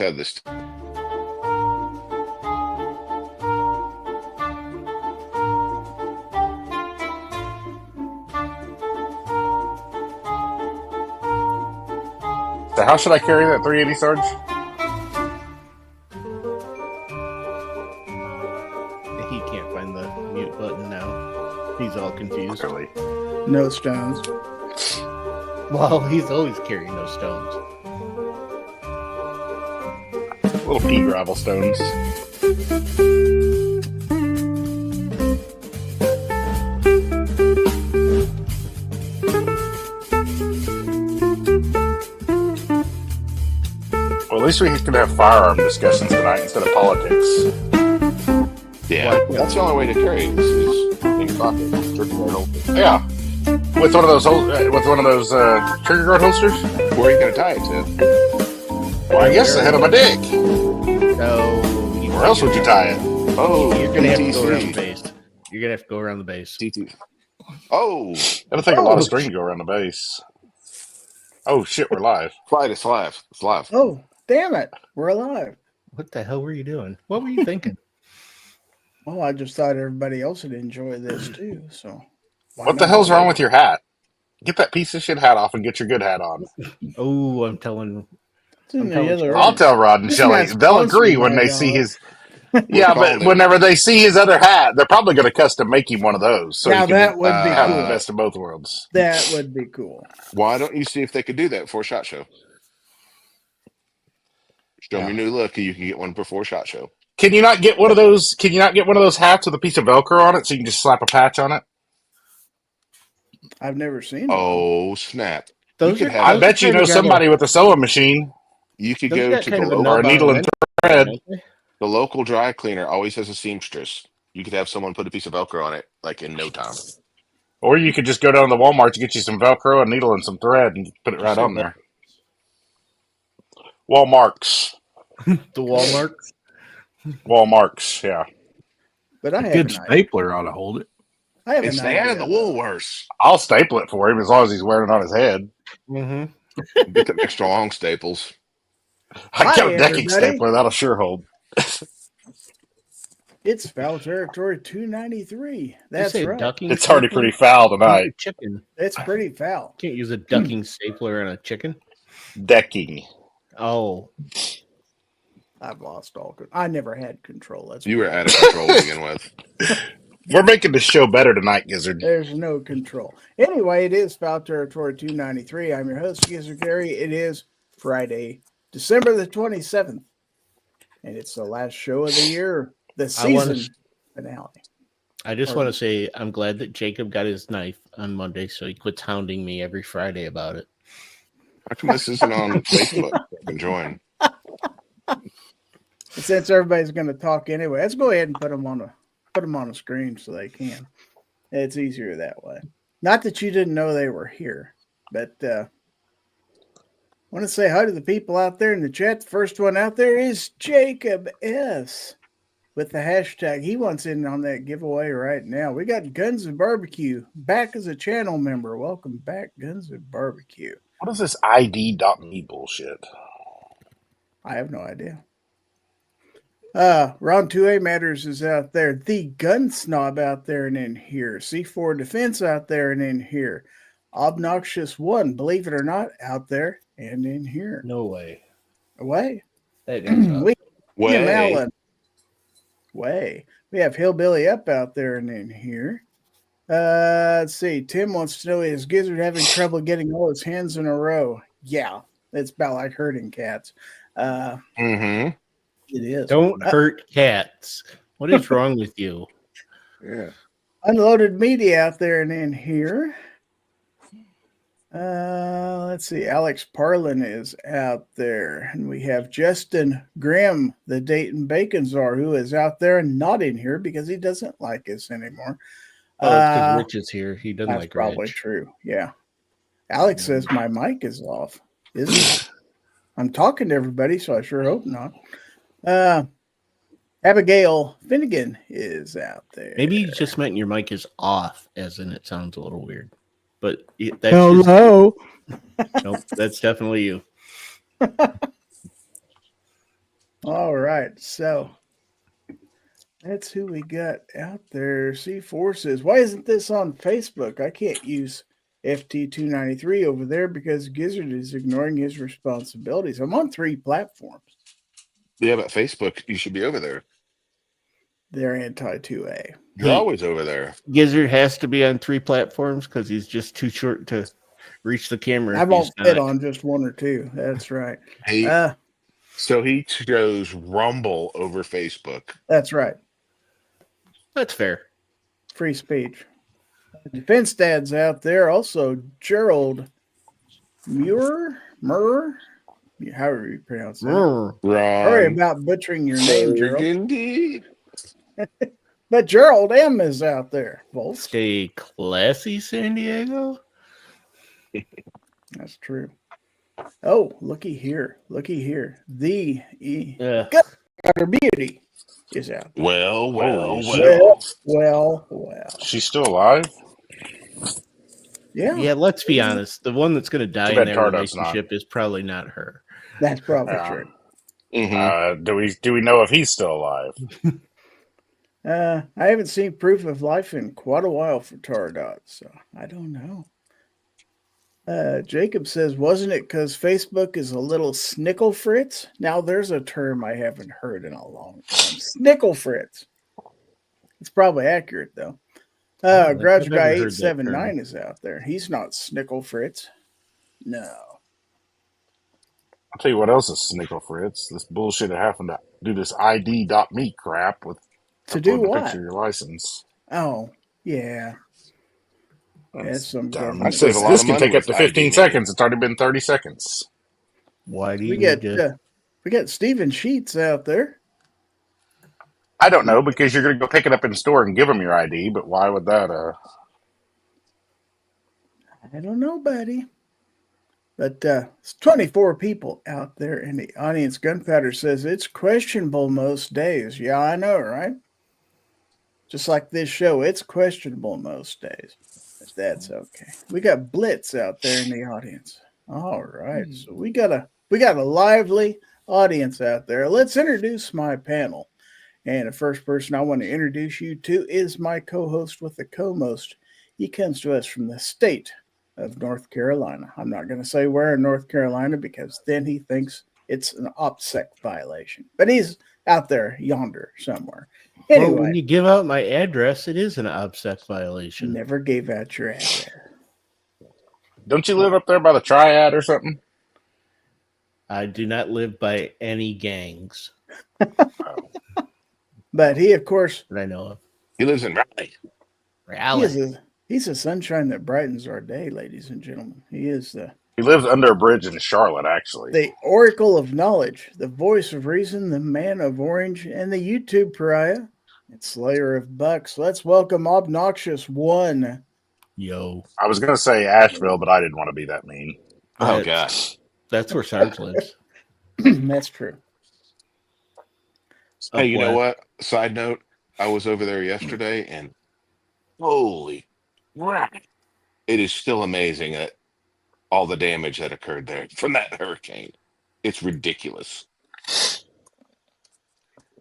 Had this. So how should I carry that 380 Sarge? He can't find the mute button now. He's all confused. Really? No stones. Well, he's always carrying those stones. Little pea gravel stones. Well, at least we can have firearm discussions tonight instead of politics. Yeah, that's the only way to carry it is in your pocket. Turkey guard holster. Yeah, with one of those trigger guard holsters. Where are you going to tie it to? Well, I guess the head of my dick. So, Where else would you tie it? Oh, you're gonna have to go around the DTC. base. You're gonna have to go around the base. DT. Oh, It'll take a lot of string to go around the base. Oh shit, we're live. flight is live. It's live. Oh, damn it. We're alive. What the hell were you doing? What were you thinking? Well, I just thought everybody else would enjoy this too. So, What the hell's wrong with your hat? Get that piece of shit hat off and get your good hat on. Oh, I'm telling. It's in I'm the telling other you. I'll tell Rod and It's Shelley. not They'll agree sponsored when by they y'all. see his. Yeah, but whenever they see his other hat, they're probably going to custom make him one of those. So Now he can that would be have cool. the best of both worlds. That would be cool. Why don't you see if they could do that before SHOT Show? Show me your new look, and you can get one before SHOT Show. Can you not get one of those? Can you not get one of those hats with a piece of Velcro on it, so you can just slap a patch on it? I've never seen it. Oh snap! Those You are, could have- I those bet are you know kinda somebody with a sewing machine You could Those go got to kind the of a local, or a needle and thread. don't they? the local dry cleaner. Always has a seamstress. You could have someone put a piece of Velcro on it, like in no time. Or you could just go down to the Walmart to get you some Velcro, a needle, and some thread, and put it right on there. Walmarts. The Walmart. Walmarts, yeah. But I A have good an idea. stapler ought to hold it. I have It's an there idea. in the Woolworths. I'll staple it for him as long as he's wearing it on his head. Mm-hmm. Get the extra long staples. I Hi, got a decking everybody. stapler. That'll sure hold. It's Fowl Territory 293. That's say right. ducking It's already stapler? pretty foul tonight. Chicken. It's pretty foul. Can't use a ducking stapler on a chicken. Decking. Oh, I've lost all. I never had control. That's You were out of control to begin with. We're making the show better tonight, Gizzard. There's no control. Anyway, it is Fowl Territory 293. I'm your host, Gizzard Gary. It is Friday, December the 27th. And it's the last show of the year, the season finale. I just want to say I'm glad that Jacob got his knife on Monday, so he quits hounding me every Friday about it. How come this isn't on Facebook? I can join. Since everybody's going to talk anyway, let's go ahead and put them on a screen so they can. It's easier that way. Not that you didn't know they were here, but I want to say hi to the people out there in the chat. The first one out there is Jacob S. with the hashtag. He wants in on that giveaway right now. We got Guns and Barbecue back as a channel member. Welcome back, Guns and Barbecue. What is this ID.me bullshit? I have no idea. Ron 2A Matters is out there. The Gun Snob out there and in here. C4 Defense out there and in here. Obnoxious One, believe it or not, out there and in here. No way. Away. That guy's up. William Way. Allen. Way. We have Hillbilly Up out there and in here. Let's see. Tim wants to know, is Gizzard having trouble getting all his hands in a row? Yeah. It's about like herding cats. Mm-hmm. It is. Don't hurt cats. What is wrong with you? Yeah. Unloaded Media out there and in here. Let's see. Alex Parlin is out there. And we have Justin Grimm, the Dayton Bacon Czar, who is out there and not in here because he doesn't like us anymore. Oh, it's because Rich is here. He doesn't That's like probably Rich. true. Yeah. Alex says my mic is off. Is it? I'm talking to everybody, so I sure hope not. Abigail Finnegan is out there. Maybe you just meant your mic is off, as in it sounds a little weird. But that's Hello. Nope, that's definitely you. All right. So that's who we got out there. C4 says, why isn't this on Facebook? I can't use FT293 over there because Gizzard is ignoring his responsibilities. I'm on 3 platforms. Yeah, but Facebook, you should be over there. They're anti-2A. You're always over there. Gizzard has to be on 3 platforms because he's just too short to reach the camera. I won't fit on just 1 or 2. That's right. So he chose Rumble over Facebook. That's right. That's fair. Free speech. Defense dads out there. Also, Gerald Muir, however you pronounce that. Sorry about butchering your name, Gerald. Indeed. But Gerald M is out there, folks. Stay classy, San Diego. That's true. Oh, looky here. The Gutter Beauty is out there. Well. She's still alive? Yeah. Yeah, let's be honest. The one that's going to die in their relationship is probably not her. That's probably true. Mm-hmm. Do we know if he's still alive? I haven't seen proof of life in quite a while for Tardot, so I don't know. Jacob says, wasn't it because Facebook is a little snickle fritz? Now there's a term I haven't heard in a long time. Snickle fritz. It's probably accurate though. Grudge Guy 879 is out there. He's not snickle fritz. No. I'll tell you what else is snickle fritz. This bullshit of having to do this ID.me crap with to do the what? picture of your license. Oh, yeah. That's some dumb. This can take up to 15 seconds. It's already been 30 seconds. Why do you we got Steven Sheets out there. I don't know, because you're going to go pick it up in the store and give them your ID, but why would that? I don't know, buddy. But it's 24 people out there in the audience. Gunpowder says it's questionable most days. Yeah, I know, right? Just like this show, it's questionable most days. But that's okay. We got Blitz out there in the audience. All right. So we got a lively audience out there. Let's introduce my panel. And the first person I want to introduce you to is my co-host with the co-most. He comes to us from the state of North Carolina. I'm not going to say where in North Carolina because then he thinks it's an OPSEC violation. But he's out there yonder somewhere. Anyway, well, when you give out my address, it is an OPSEC violation. Never gave out your address. Don't you live up there by the Triad or something? I do not live by any gangs. But he, of course, that I know of. He lives in Raleigh. He's a sunshine that brightens our day, ladies and gentlemen. He is He lives under a bridge in Charlotte, actually. The Oracle of Knowledge, the voice of reason, the man of orange, and the YouTube pariah, and slayer of bucks. Let's welcome Obnoxious One. Yo. I was going to say Asheville, but I didn't want to be that mean. Oh, gosh. That's where Sarge lives. That's true. Hey, you know what? Side note, I was over there yesterday, and holy crap. It is still amazing at all the damage that occurred there from that hurricane. It's ridiculous.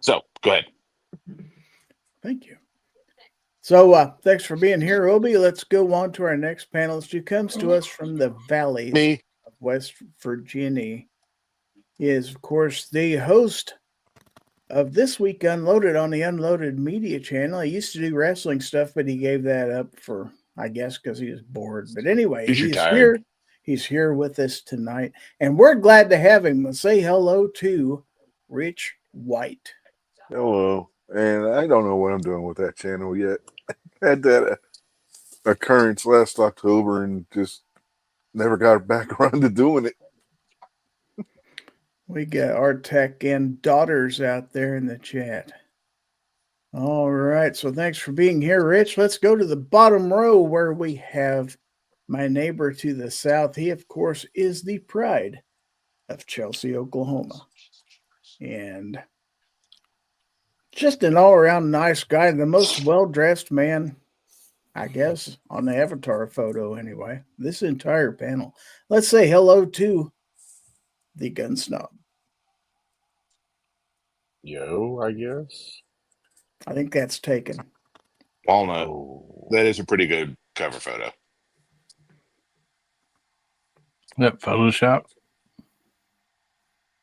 So, go ahead. Thank you. So, thanks for being here, Obi. Let's go on to our next panelist who comes to us from the valleys of West Virginia. He is, of course, the host of This Week Unloaded on the Unloaded Media channel. He used to do wrestling stuff, but he gave that up for, I guess, because he was bored. But anyway, he's here. He's here with us tonight, and we're glad to have him. Let's say hello to Rich White. Hello. And I don't know what I'm doing with that channel yet. I had that occurrence last October and just never got back around to doing it. We got our tech and daughters out there in the chat. All right. So thanks for being here, Rich. Let's go to the bottom row where we have my neighbor to the south. He, of course, is the pride of Chelsea, Oklahoma. And just an all-around nice guy. The most well-dressed man, I guess, on the avatar photo anyway. This entire panel. Let's say hello to the gun snob. Yo, I guess. I think that's taken. Walnut. Oh. That is a pretty good cover photo. That Photoshop.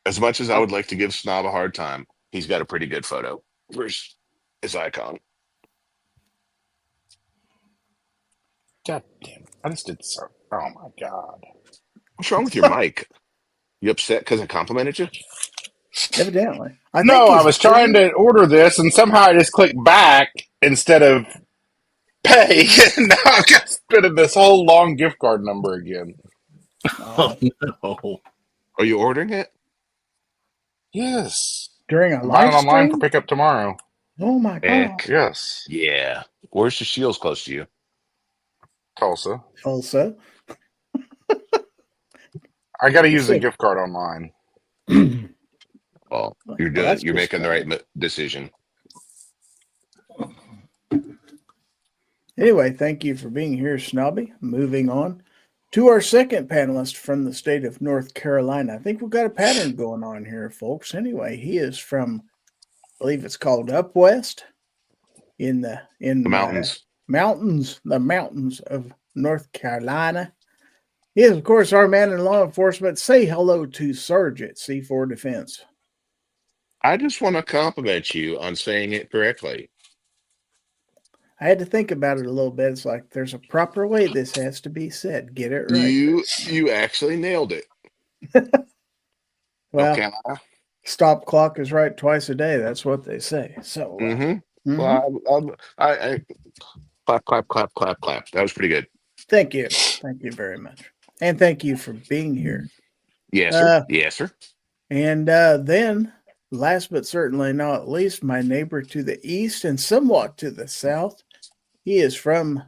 As much as I would like to give Snob a hard time, he's got a pretty good photo for his icon. God damn it. I just did so. Oh my god. What's wrong with your mic? You upset because I complimented you? Evidently. I think No, I he's was trying busy. to order this and somehow I just clicked back instead of pay. And now I've got to spit in this whole long gift card number again. Oh no. Are you ordering it? Yes. During a I'm buying live it online for stream? pickup tomorrow. Oh my god. Heck, Yes. yeah. Where's the Shields close to you? Tulsa. Tulsa. I got to use the Sick. gift card online. Well, you're Well, that's you're just making the right fine. decision. Anyway, thank you for being here, Snobby. Moving on to our second panelist from the state of North Carolina. I think we've got a pattern going on here, folks. Anyway, he is from, I believe it's called Up West in the The mountains. the mountains of North Carolina. He is, of course, our man in law enforcement. Say hello to Sergeant C4 Defense. I just want to compliment you on saying it correctly. I had to think about it a little bit. It's like there's a proper way this has to be said. Get it right. You actually nailed it. Well, Okay. stop clock is right twice a day. That's what they say. So, Mm-hmm. mhm. Well, I clap, clap, clap, clap, clap. That was pretty good. Thank you. Thank you very much. And thank you for being here. Yes, sir. Yes, sir. And then, last but certainly not least, my neighbor to the east and somewhat to the south. He is from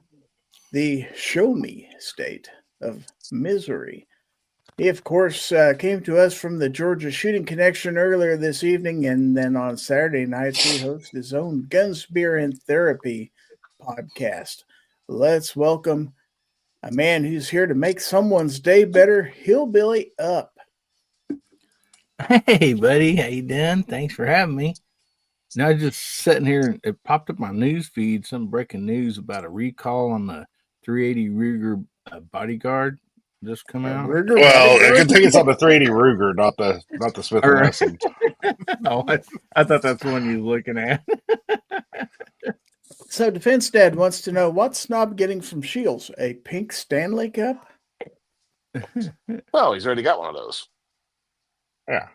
the Show Me state of Missouri. He, of course, came to us from the Georgia Shooting Connection earlier this evening, and then on Saturday nights, he hosts his own Guns, Beer, and Therapy podcast. Let's welcome a man who's here to make someone's day better, Hillbilly Up. Hey, buddy, how you doing? Thanks for having me. Now, I was just sitting here, and it popped up my news feed, some breaking news about a recall on the 380 Ruger Bodyguard just come out. Ruger Well, Bodyguard? I can think it's on the 380 Ruger, not the Smith & Or- Wesson. Oh, I thought that's the one you was looking at. So Defense Dad wants to know, what's Snob getting from Shields? A pink Stanley Cup? Oh, he's already got one of those. Yeah.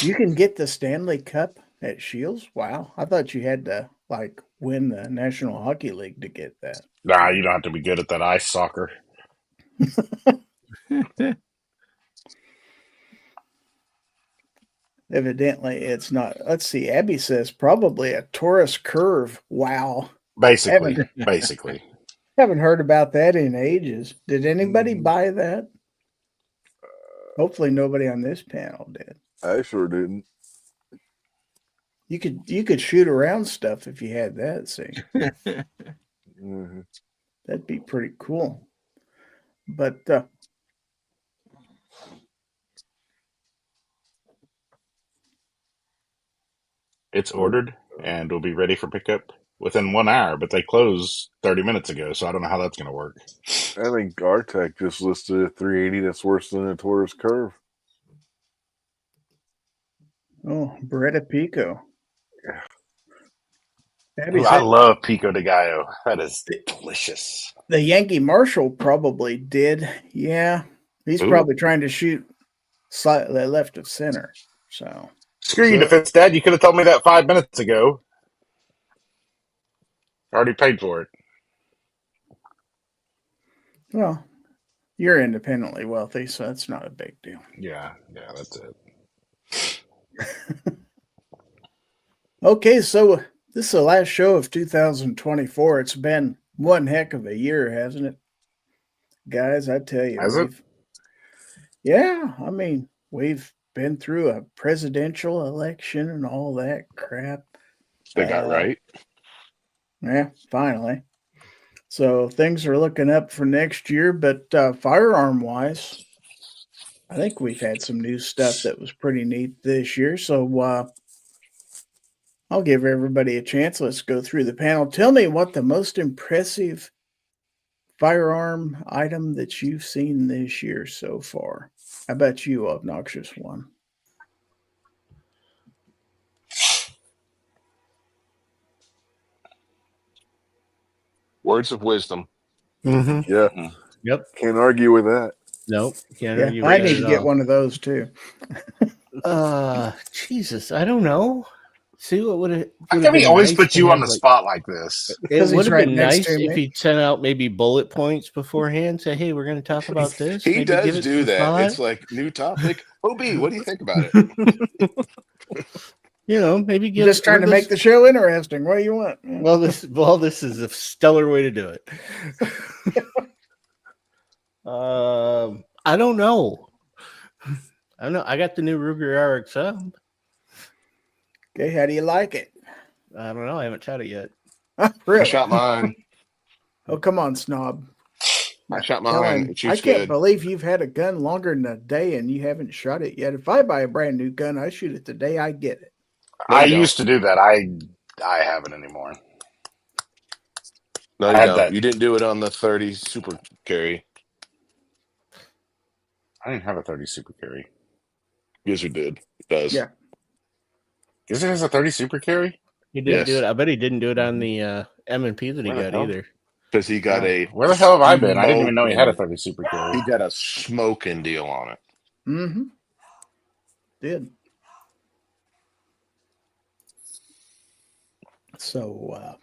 You can get the Stanley Cup at Shields? Wow. I thought you had to like win the National Hockey League to get that. Nah, you don't have to be good at that ice soccer. Evidently it's not. Let's see. Abby says probably a Taurus curve. Wow. Basically. Basically. Haven't heard about that in ages. Did anybody buy that? Hopefully nobody on this panel did. I sure didn't. You could shoot around stuff if you had that, see. Mhm. That'd be pretty cool. But It's ordered and will be ready for pickup within 1 hour, but they closed 30 minutes ago, so I don't know how that's going to work. I think Artec just listed a 380 that's worse than a Taurus curve. oh, Beretta Pico. Yeah. Abby Ooh, I said love Pico de Gallo. That is delicious. the Yankee Marshal probably did. Yeah. He's Ooh. probably trying to shoot slightly left of center. So Screw you, So- Defense Dad. You could have told me that 5 minutes ago. I already paid for it. well, you're independently wealthy, so that's not a big deal. Yeah, that's it. Okay, so this is the last show of 2024. It's been one heck of a year, hasn't it? Guys, I tell you. Has it? Yeah, I mean, we've been through a presidential election and all that crap. They got right. Yeah, finally. So things are looking up for next year, but firearm wise, I think we've had some new stuff that was pretty neat this year. So I'll give everybody a chance. Let's go through the panel. Tell me what the most impressive firearm item that you've seen this year so far. How about you, obnoxious one? Words of wisdom. Mm-hmm. Yeah, Yep. can't argue with that. Nope. Can't Yeah, argue I with need that to at get all. one of those too. Jesus, I don't know. See what would it? How come he always puts you on the like, spot like this? It Because would he's have right been next nice to if me. he'd sent out maybe bullet points beforehand. Say, hey, we're going to talk about this. He Maybe does give it do some that. thought. It's like new topic. OB, what do you think about it? You know, maybe I'm give just trying to make the show interesting. What do you want? this is a stellar way to do it. I don't know. I don't know. I got the new Ruger RXM. Okay, how do you like it? I don't know. I haven't tried it yet. I Really? shot mine. Oh, come on, snob. I shot Tell mine. him, It I shoots can't good. believe you've had a gun longer than a day and you haven't shot it yet. If I buy a brand new gun, I shoot it the day I get it. No, I you don't. used to do that. I haven't anymore. No, I you had don't. that. You didn't do it on the 30 super carry. I didn't have a 30 super carry. Gizzard did. It does. Yeah. Gizzard has a 30 super carry? He didn't do Yes. it. I bet he didn't do it on the M&P that he Where the got hell? either. Because he got Yeah. a Where the hell have I been? I didn't even know he had a smoking- 30 super carry. He got a smoking deal on it. Mm-hmm. Did. So,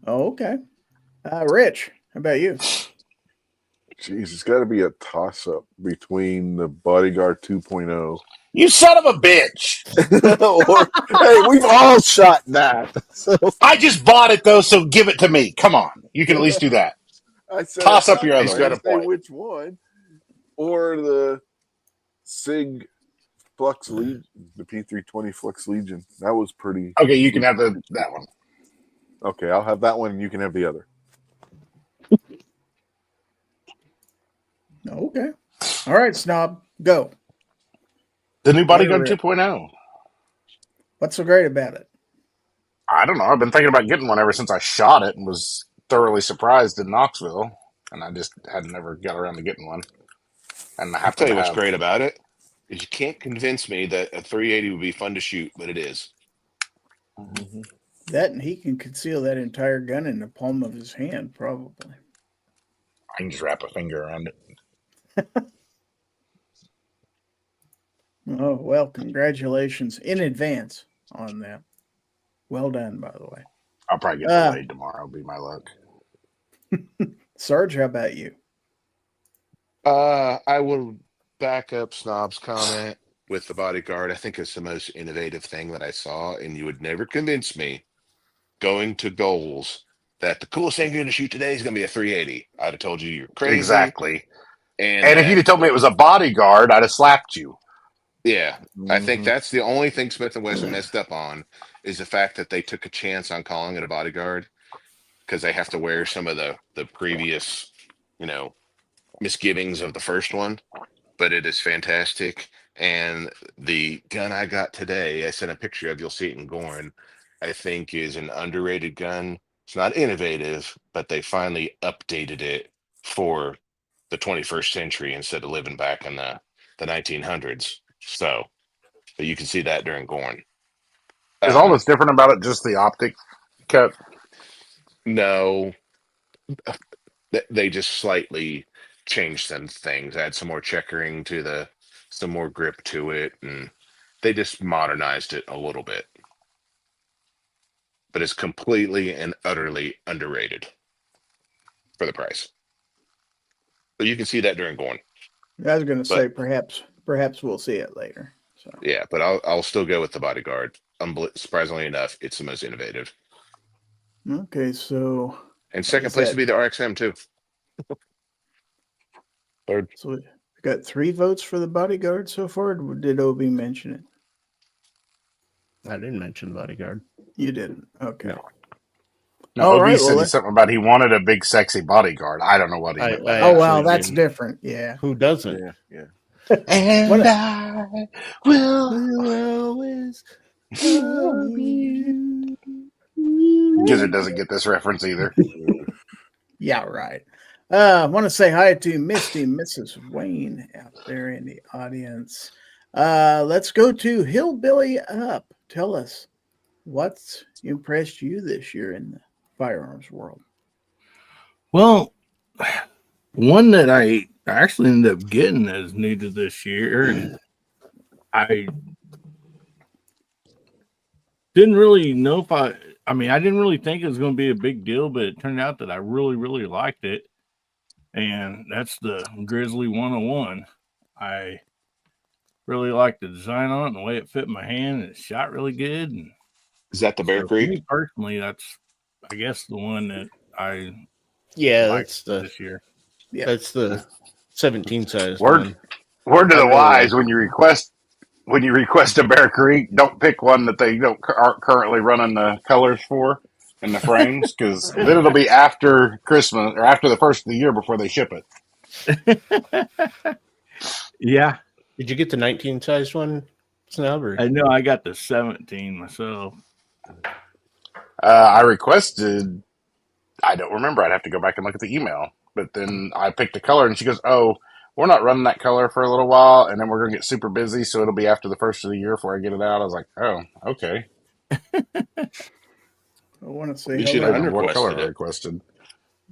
okay. Rich, how about you? Jeez, it's got to be a toss-up between the Bodyguard 2.0. You son of a bitch! Or, hey, we've all shot that. So I just bought it though, so give it to me. Come on. You can at least do that. I said, Toss up your I'm other not one. gonna say which one. Or the SIG Flux Legion, the P320 Flux Legion. That was pretty. Okay, you can have that one. Okay, I'll have that one, and you can have the other. Okay. All right, snob, go. The new Bodyguard Rick. 2.0. What's so great about it? I don't know. I've been thinking about getting one ever since I shot it and was thoroughly surprised in Knoxville, and I just had never got around to getting one. And I I'll have tell to you what's have. great about it is you can't convince me that a 380 would be fun to shoot, but it is. That and he can conceal that entire gun in the palm of his hand, probably. I can just wrap a finger around it. Oh, well, congratulations in advance on that. Well done, by the way. I'll probably get delayed tomorrow. Be my luck. Sarge, how about you? I will back up Snob's comment with the Bodyguard. I think it's the most innovative thing that I saw, and you would never convince me going to goals that the coolest thing you're going to shoot today is going to be a 380. I'd have told you you're crazy. Exactly. And if you'd have told me it was a Bodyguard, I'd have slapped you. Yeah, I think that's the only thing Smith & Wesson messed up on is the fact that they took a chance on calling it a Bodyguard because they have to wear some of the previous, misgivings of the first one. But it is fantastic. And the gun I got today, I sent a picture of, you'll see it in Gorn, I think is an underrated gun. It's not innovative, but they finally updated it for the 21st century instead of living back in the 1900s. So, but you can see that during Gorn. Is all that's different about it just the optic cut? No, they just slightly changed some things, add some more checkering to some more grip to it, and they just modernized it a little bit. But it's completely and utterly underrated for the price. But you can see that during Gorn. I was going to say perhaps we'll see it later. So yeah, but I'll still go with the Bodyguard. Surprisingly enough, it's the most innovative. Okay, so and second place would be the RXM too. Third. So we got 3 votes for the Bodyguard so far. Or did Obi mention it? I didn't mention the Bodyguard. You didn't. Okay. No, Obi said something about he wanted a big, sexy Bodyguard. I don't know what he meant by that. Oh, wow, that's different. Yeah. Who doesn't? Yeah. And I will always Love you. Gizzard doesn't get this reference either. Yeah, right. I want to say hi to Misty, Mrs. Wayne out there in the audience. Let's go to Hillbilly Up. Tell us what's impressed you this year in the firearms world. Well, one that I actually ended up getting as new to this year, and I didn't really know if I mean, I didn't really think it was going to be a big deal, but it turned out that I really, really liked it. And that's the Grizzly 101. I really liked the design on it and the way it fit in my hand, and it shot really good. And Is that the Bear so for Creek? me personally, that's, I guess, the one that I Yeah, liked that's this year. that's the 17 size Word, one. word to I the really wise: like when you request a Bear Creek, don't pick one that they aren't currently running the colors for in the frames, because then it'll be after Christmas or after the first of the year before they ship it. Yeah, Did you get the 19 size one, Snub? Or? I know I got the 17 myself. I requested. I don't remember. I'd have to go back and look at the email. But then I picked a color, and she goes, "Oh, we're not running that color for a little while, and then we're gonna get super busy, so it'll be after the first of the year before I get it out." I was like, "Oh, okay." I want to say You should I have hello. remember what color unrequested I it. requested.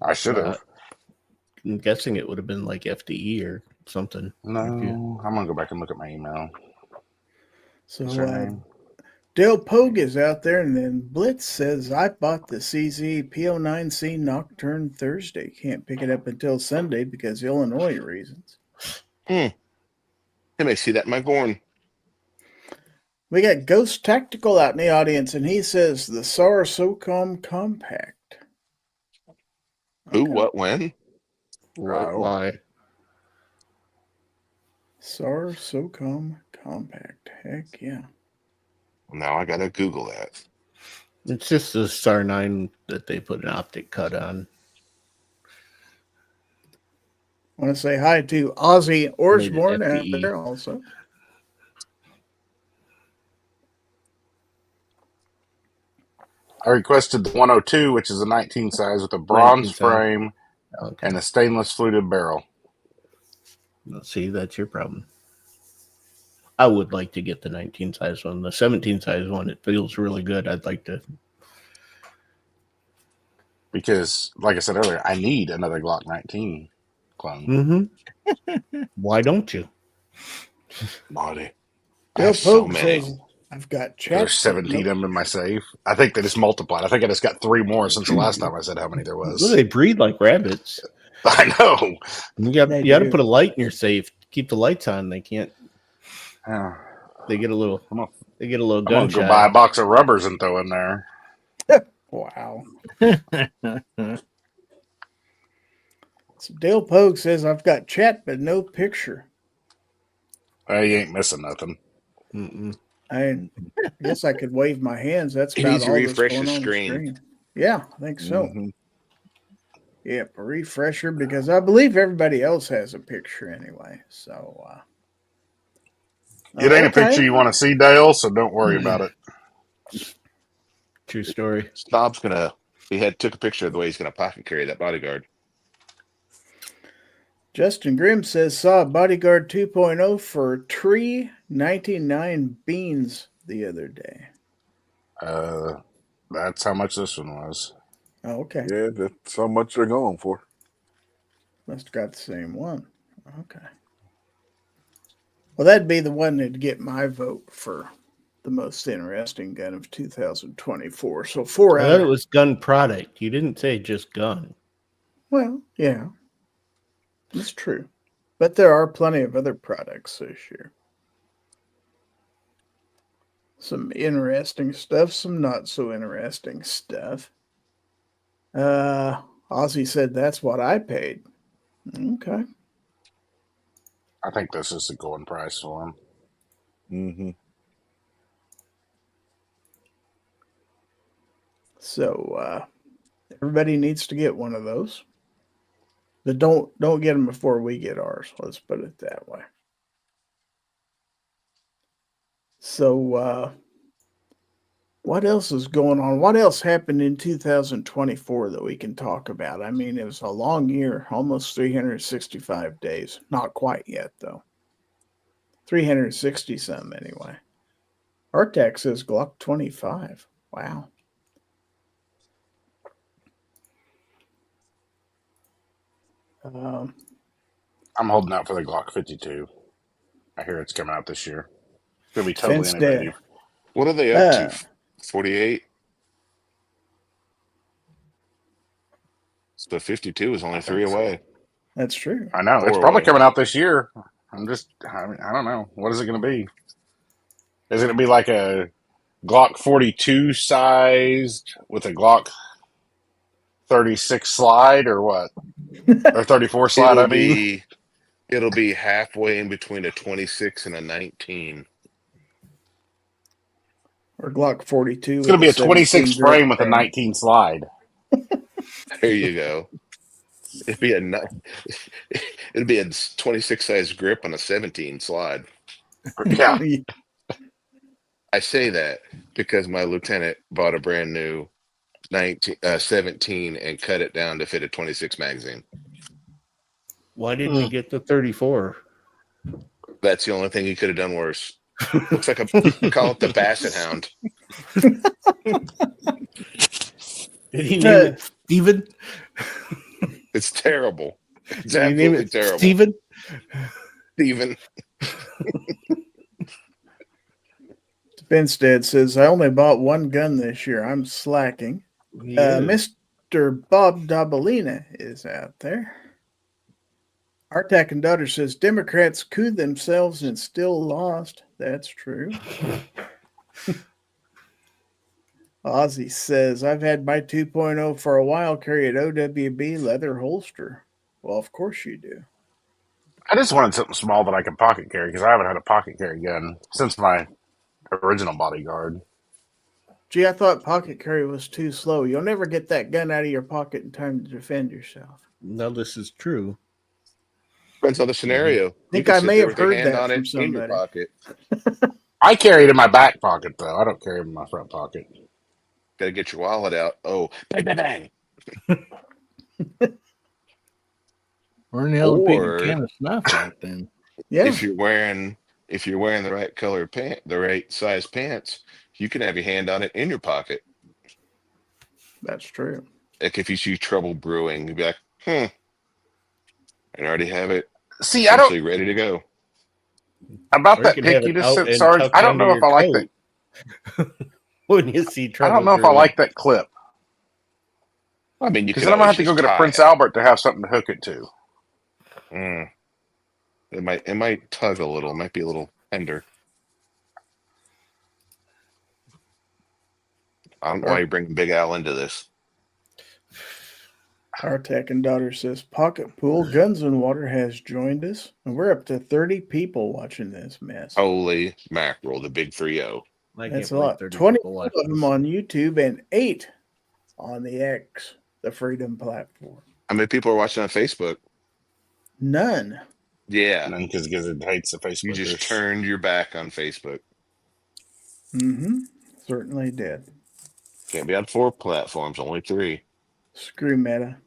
I should have. I'm guessing it would have been like FDE or something. No, I'm gonna go back and look at my email. So What's her name? Dale Pogue is out there, and then Blitz says, I bought the CZ P09C Nocturne Thursday. Can't pick it up until Sunday because Illinois reasons. They may see that in my Gorn. We got Ghost Tactical out in the audience, and he says the SAR SOCOM Compact. Who, Okay. what, when? Wow. Why? SAR SOCOM Compact. Heck yeah. Now I gotta Google that. It's just the Star 9 that they put an optic cut on. I want to say hi to Ozzy Orsborn Made it out FDE. there also. I requested the 102, which is a 19 size with a 19 bronze size. frame Okay. and a stainless fluted barrel. Let's see, that's your problem. I would like to get the 19 size one. The 17 size one, it feels really good. I'd like to. Because, like I said earlier, I need another Glock 19 clone. Mm-hmm. Why don't you? Naughty. I Dale have so Pogue many. says, I've got There's chat. 17 of them in my safe. I think they just multiplied. I think I just got 3 more since the last time I said how many there Well, was. they breed like rabbits. I know. You They got to do. put a light in your safe. Keep the lights on. They can't. Yeah. They get a little. I'm They get a little gonna go buy a gunshot. box of rubbers and throw in there. Wow. So Dale Pogue says, I've got chat, but no picture. Well, you ain't missing nothing. Mm-mm. I guess I could wave my hands. That's He about needs to all that's refresh going his on the screen. screen. Yeah, I think so. Mhm. Yep, a refresher because I believe everybody else has a picture anyway. So It ain't a okay. picture you want to see, Dale, so don't worry about it. True story. Snob's gonna. Took a picture of the way he's gonna pocket carry that bodyguard. Justin Grimm says saw a Bodyguard 2.0 for tree 99 beans the other day. That's how much this one was. Oh, okay. Yeah, that's how much they're going for. Must have got the same one. Okay. Well, that'd be the one that'd get my vote for the most interesting gun of 2024. So 4 I out thought of it was gun product. You didn't say just gun. well, yeah, that's true. But there are plenty of other products this year. Some interesting stuff, some not so interesting stuff. Ozzy said that's what I paid. Okay. I think this is the going price for him. Mm-hmm. So everybody needs to get one of those. But don't get them before we get ours. Let's put it that way. So What else is going on? What else happened in 2024 that we can talk about? I mean, it was a long year, almost 365 days. Not quite yet, though. 360 some anyway. Artax says Glock 25. Wow. I'm holding out for the Glock 52. I hear it's coming out this year. It's gonna be totally Fenced in. innovative. What are they up to? 48? So 52 is only I 3 think so. away. That's true. I know. It's 4 probably away. coming out this year. I don't know. What is it going to be? Is it going to be like a Glock 42 sized with a Glock 36 slide or what? Or 34 slide, I mean. It'll be halfway in between a 26 and a 19. Or Glock 42. It's going to be a 26 17 frame with a frame. 19 slide. There you go. It'd be a 26 size grip on a 17 slide. Yeah. I say that because my lieutenant bought a brand new 17 and cut it down to fit a 26 magazine. Why didn't he get the 34? That's the only thing he could have done worse. Looks like call it the Basset Hound. Did he name it Steven? It's terrible. It's Did he name absolutely it terrible. Steven? Benstead says, I only bought one gun this year. I'm slacking. Mr. Bob Dabalina is out there. Artak and Daughter says, Democrats coup themselves and still lost. That's true. Ozzy says, I've had my 2.0 for a while, carry an OWB leather holster. Well, of course you do. I just wanted something small that I could pocket carry because I haven't had a pocket carry gun since my original bodyguard. Gee, I thought pocket carry was too slow. You'll never get that gun out of your pocket in time to defend yourself. No, this is true. Depends on the scenario. I think I may have heard that from in your somebody. pocket. I carry it in my back pocket, though. I don't carry it in my front pocket. Got to get your wallet out. Oh, bang, bang, bang. Where in the hell did pick a Or- can of snuff at then? Yeah, If you're wearing the right color the right size pants, you can have your hand on it in your pocket. that's true. Like if you see trouble brewing, you'd be like, and already have it See, I don't essentially ready to go. about Or that you can pick have you it just out said, and Sarge. tucked I don't know under if I your like coat. that. When you see I trouble, don't know if I like that clip I mean, you because can then I'm gonna have always to go just get a tie Prince it. Albert to have something to hook it to. It might tug a little. It might be a little tender. I don't know why you bring Big Al into this. Artak and Daughter says, Pocket Pool Guns and Water has joined us, and we're up to 30 people watching this mess. Holy mackerel, the big 3-0. I That's can't a believe lot. 30 20 people watch of them this. on YouTube and 8 on the X, the Freedom platform. How many people are watching on Facebook? None. Yeah. And then because Gizzard hates the Facebookers. You just turned your back on Facebook. Mm-hmm. Certainly did. Can't be on 4 platforms, only 3. Screw Meta.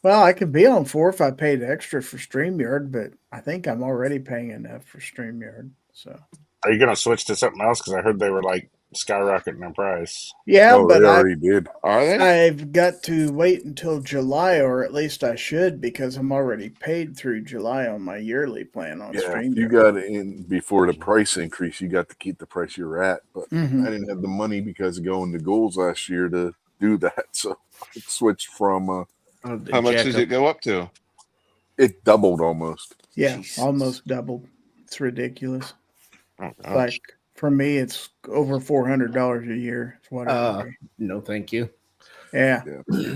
Well, I could be on 4 if I paid extra for StreamYard, but I think I'm already paying enough for StreamYard. So Are you gonna switch to something else? Because I heard they were like skyrocketing in price. yeah, Oh, but they already did. Are they? I've got to wait until July, or at least I should, because I'm already paid through July on my yearly plan on Yeah, StreamYard. you got it in before the price increase. You got to keep the price you're at, but Mhm. I didn't have the money because of going to goals last year to do that. So I switched from How much does it go up to? it doubled almost. Yeah, Jesus. almost doubled. It's ridiculous. Oh, gosh. Like for me, it's over $400 a year. It's what I pay. No, thank you. Yeah. Yeah,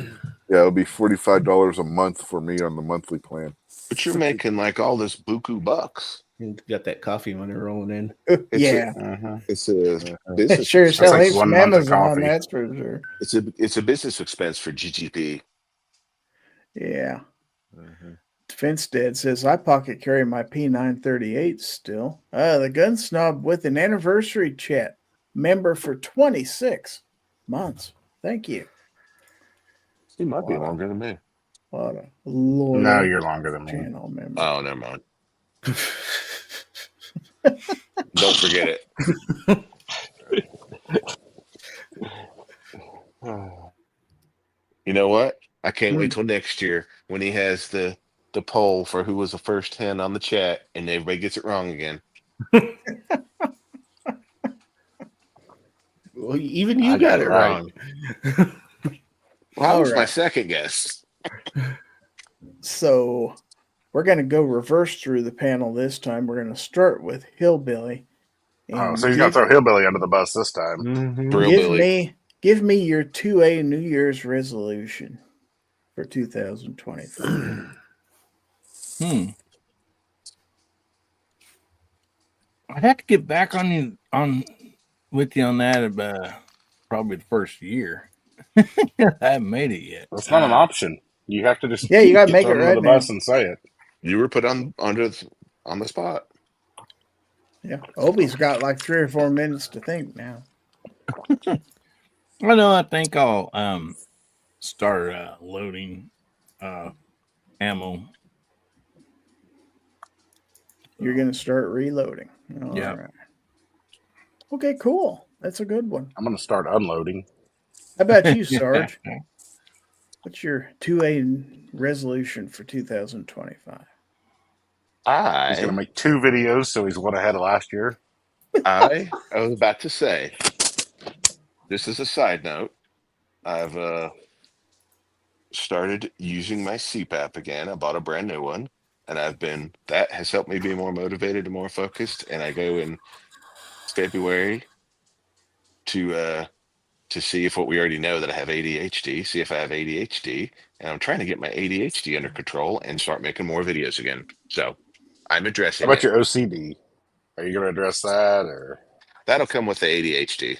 it'll be $45 a month for me on the monthly plan. But you're making like all this buku bucks. You got that coffee money rolling in. Yeah. It's a It business. sure That's sells like like 1 some month of Amazon, coffee. that's for sure. It's a business expense for GGP. Yeah. Defense Dad says, I pocket carry my P938 still. The gun snob with an anniversary chat. member for 26 months. Thank you. He might be Wow. longer than me. What a loyal No, you're longer than me. channel member. Oh, never mind. Don't forget it. You know what? I can't wait till next year when he has the poll for who was the first 10 on the chat and everybody gets it wrong again. Well, even you I got got it it right. wrong. Well, that All was my right. second guess. So we're going to go reverse through the panel this time. We're going to start with Hillbilly. Oh, so he's gonna throw Hillbilly under the bus this time. Mm-hmm. Give me your 2A New Year's resolution for 2025. I'd have to get back with you on that probably the first year. I haven't made it yet. That's not an option. You have to just Yeah, you got to get make it thrown under right the now. bus and say it. You were put on the spot. Yeah, Obi's got like 3 or 4 minutes to think now. I think I'll start loading ammo. You're going to start reloading. All Yeah. right. Okay, cool. That's a good one. I'm gonna start unloading. How about you, Sarge? What's your 2A resolution for 2025? He's gonna make 2 videos, so he's 1 ahead of last year. I was about to say, this is a side note. I've started using my CPAP again. I bought a brand new one, and that has helped me be more motivated and more focused. And I go in February to see if what we already know that I have ADHD, see if I have ADHD, and I'm trying to get my ADHD under control and start making more videos again. So I'm How addressing about it. your OCD? Are you gonna address that, or That'll come with the ADHD.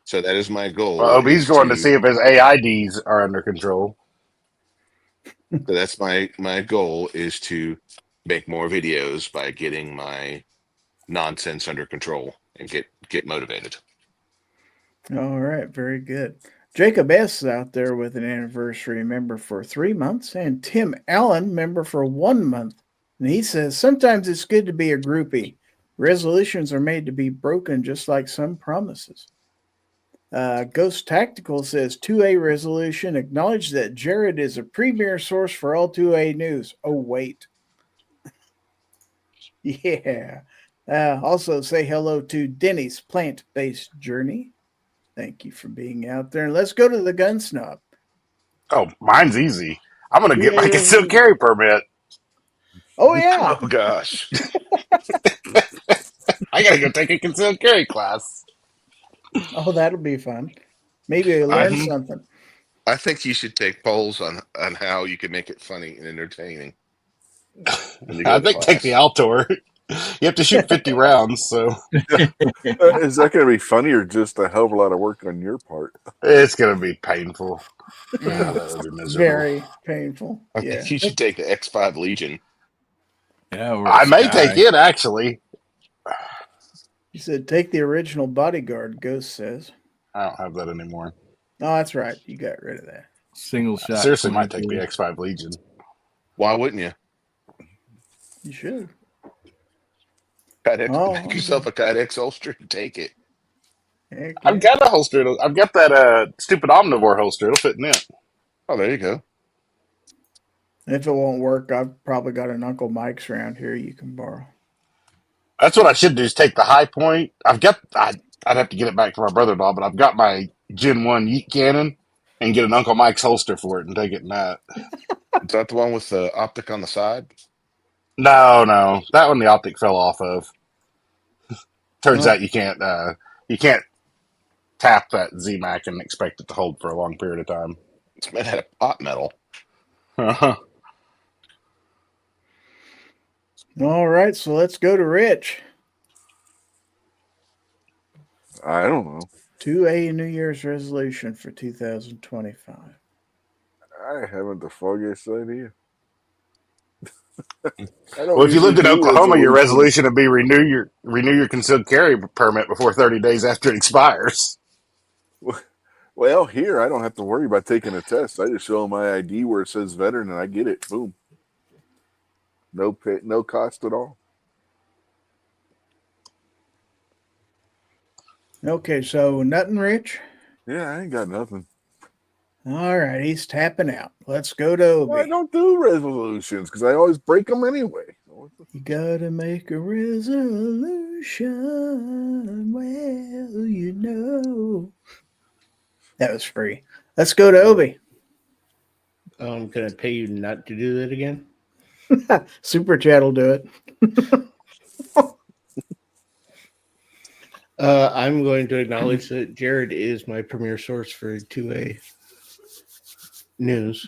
So that is my goal. well, he's is going to see if his AIDs are under control? So that's my goal is to make more videos by getting my nonsense under control and get motivated. All right, very good. Jacob S. is out there with an anniversary member for 3 months, and Tim Allen, member for 1 month. And he says, sometimes it's good to be a groupie. Resolutions are made to be broken just like some promises. Ghost Tactical says 2A resolution, acknowledge that Jared is a premier source for all 2A news. Oh, wait. Yeah. Also say hello to Denny's plant-based journey. Thank you for being out there. And let's go to the gun snob. Oh, mine's easy. I'm gonna get my Yeah. concealed carry permit. Oh, yeah. Oh gosh. I gotta go take a concealed carry class. Oh, that'll be fun. Maybe you'll learn Mhm. something. I think you should take polls on how you can make it funny and entertaining. When you go I to think take the class. Altor. You have to shoot 50 rounds, so Is that going to be funny or just a hell of a lot of work on your part? it's gonna be painful. Yeah, that would be miserable. Very painful. I Yeah. think you should take the X5 Legion. Yeah, I may take it actually. He said, take the original bodyguard, Ghost says. I don't have that anymore. Oh, that's right. You got rid of that. Single I shot. seriously might take the 22. X5 Legion. Why wouldn't you? You should. Make yourself a Kydex holster and take it. Heck I've yeah. got a holster. I've got that stupid omnivore holster. It'll fit in it. Oh, there you go. If it won't work, I've probably got an Uncle Mike's around here you can borrow. That's what I should do is take the high point. I'd have to get it back to my brother-in-law, but I've got my Gen 1 Yeet cannon and get an Uncle Mike's holster for it and take it in that. Is that the one with the optic on the side? No. That one the optic fell off of. Turns Oh. out you can't tap that ZMAC and expect it to hold for a long period of time. It's made out of pot metal. All right, so let's go to Rich. I don't know. 2A New Year's resolution for 2025. I haven't the foggiest idea. I don't Well, if you usually lived in do Oklahoma, your resolutions. resolution would be renew your concealed carry permit before 30 days after it expires. Well, here I don't have to worry about taking a test. I just show them my ID where it says veteran, and I get it. Boom. No pay, no cost at all. Okay, so nothing, Rich. Yeah, I ain't got nothing. All right, he's tapping out. Let's go to I Obi. don't do resolutions because I always break them anyway. You gotta make a resolution. Well, you know. That was free. Let's go to Obi. I'm gonna pay you not to do that again. Super Chat will do it. I'm going to acknowledge that Jared is my premier source for 2A news.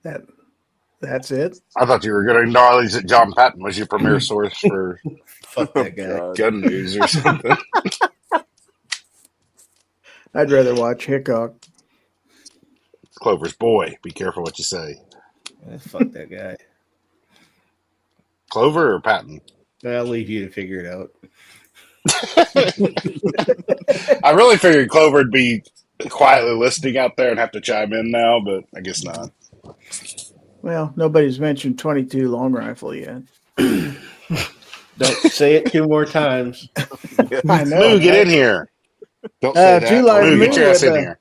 That's it. I thought you were going to acknowledge that John Patton was your premier source for Fuck that guy. God. gun news or something. I'd rather watch Hickok. Clover's boy. Be careful what you say. Fuck that guy. Clover or Patton? I'll leave you to figure it out. I really figured Clover would be quietly listening out there and have to chime in now, but I guess not. Well, nobody's mentioned 22 long rifle yet. Don't say it 2 more times. I know. Moo, get right? in here. Don't say that. July Moo, get Moo your ass with in a here.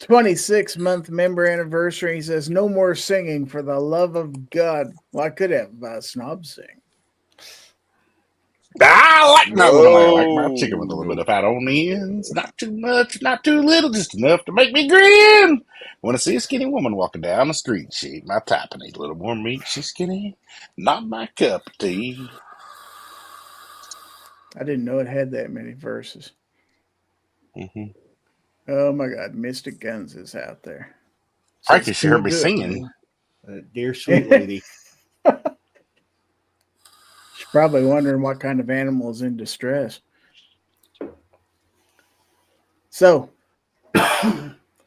26-month member anniversary. He says, no more singing for the love of God. Well, I could have Snob sing. I like my No. chicken with a little bit of fat on the ends. Not too much, not too little, just enough to make me grin. Want to see a skinny woman walking down the street? She ain't my type. I need a little more meat. She's skinny, not my cup of tea. I didn't know it had that many verses. Mm-hmm. Oh my God, Mystic Guns is out there. Frankie, she heard me Do it, singing. Dear sweet lady. She's probably wondering what kind of animal is in distress. So,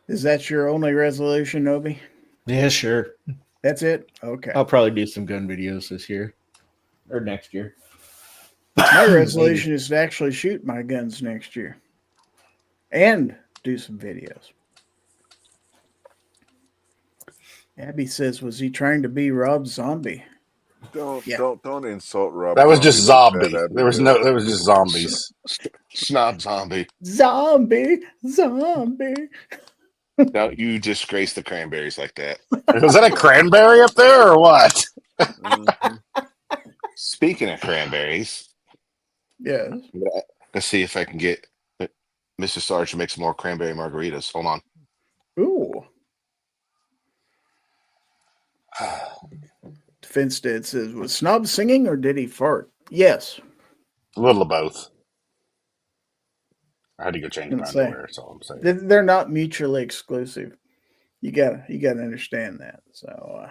is that your only resolution, Obi? Yeah, sure. That's it? Okay. I'll probably do some gun videos this year or next year. My resolution is to actually shoot my guns next year and do some videos. Abby says, was he trying to be Rob Zombie? Don't insult Rob. That was just Zombie like zombie. that, There was just zombies. Snob zombie. Zombie. No, you disgrace the cranberries like that. Was that a cranberry up there or what? Mhm. Speaking of cranberries, Yes. let's see if I can get Mr. Sarge to make some more cranberry margaritas. Hold on. Ooh. Finstead says, was Snob singing or did he fart? Yes. A little of both. I had to go change my Didn't say. underwear, that's all I'm saying. They're not mutually exclusive. You gotta understand that. So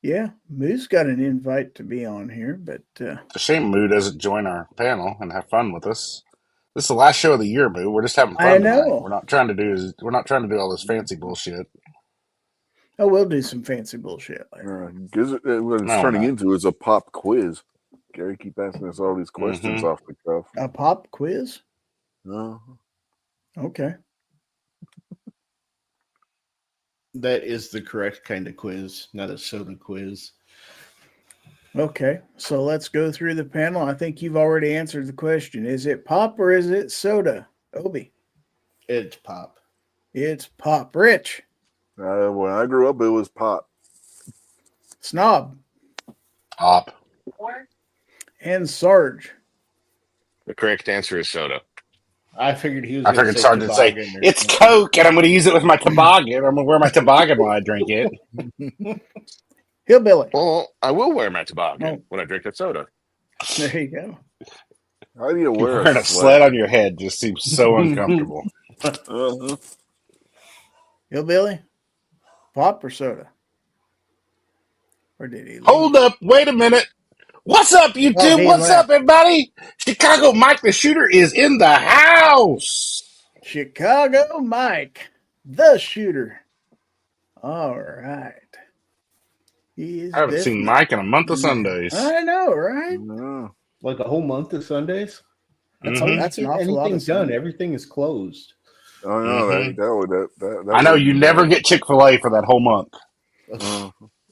yeah, Moo's got an invite to be on here, but It's a shame Moo doesn't join our panel and have fun with us. This is the last show of the year, Moo. We're just having fun I tonight. know. We're not trying to do all this fancy bullshit. oh, we'll do some fancy bullshit later. What it's No, turning no. into is a pop quiz. Gary keep asking us all these questions Mhm. off the cuff. A pop quiz? Uh, Okay. That is the correct kind of quiz, not a soda quiz. Okay. So let's go through the panel. I think you've already answered the question. Is it pop or is it soda? Obi. It's pop. It's pop. Rich. when I grew up, it was pop. Snob. Pop. And Sarge. The correct answer is soda. I figured he was I going to figured say Sergeant say, toboggan or it's something. Coke, and I'm going to use it with my toboggan. I'm going to wear my toboggan while I drink it. Hillbilly. Well, I will wear my toboggan when I drink that soda. There you go. How do you wear Wearing a a sled on your head just seems so uncomfortable. Uh-huh. Hillbilly. Pop or soda? Or did he leave? Hold up. Wait a minute. What's up, YouTube? Oh, he What's left. up, everybody? Chicago Mike the Shooter is in the house. Chicago Mike, the shooter. All right. He is I haven't seen definitely- Mike in a month of Sundays. I know, right? No. Like a whole month of Sundays. That's, Mhm. that's an Get awful lot anything of done. Sunday. Everything is closed. Oh no, Mhm. that I know would you be never bad. get Chick-fil-A for that whole month.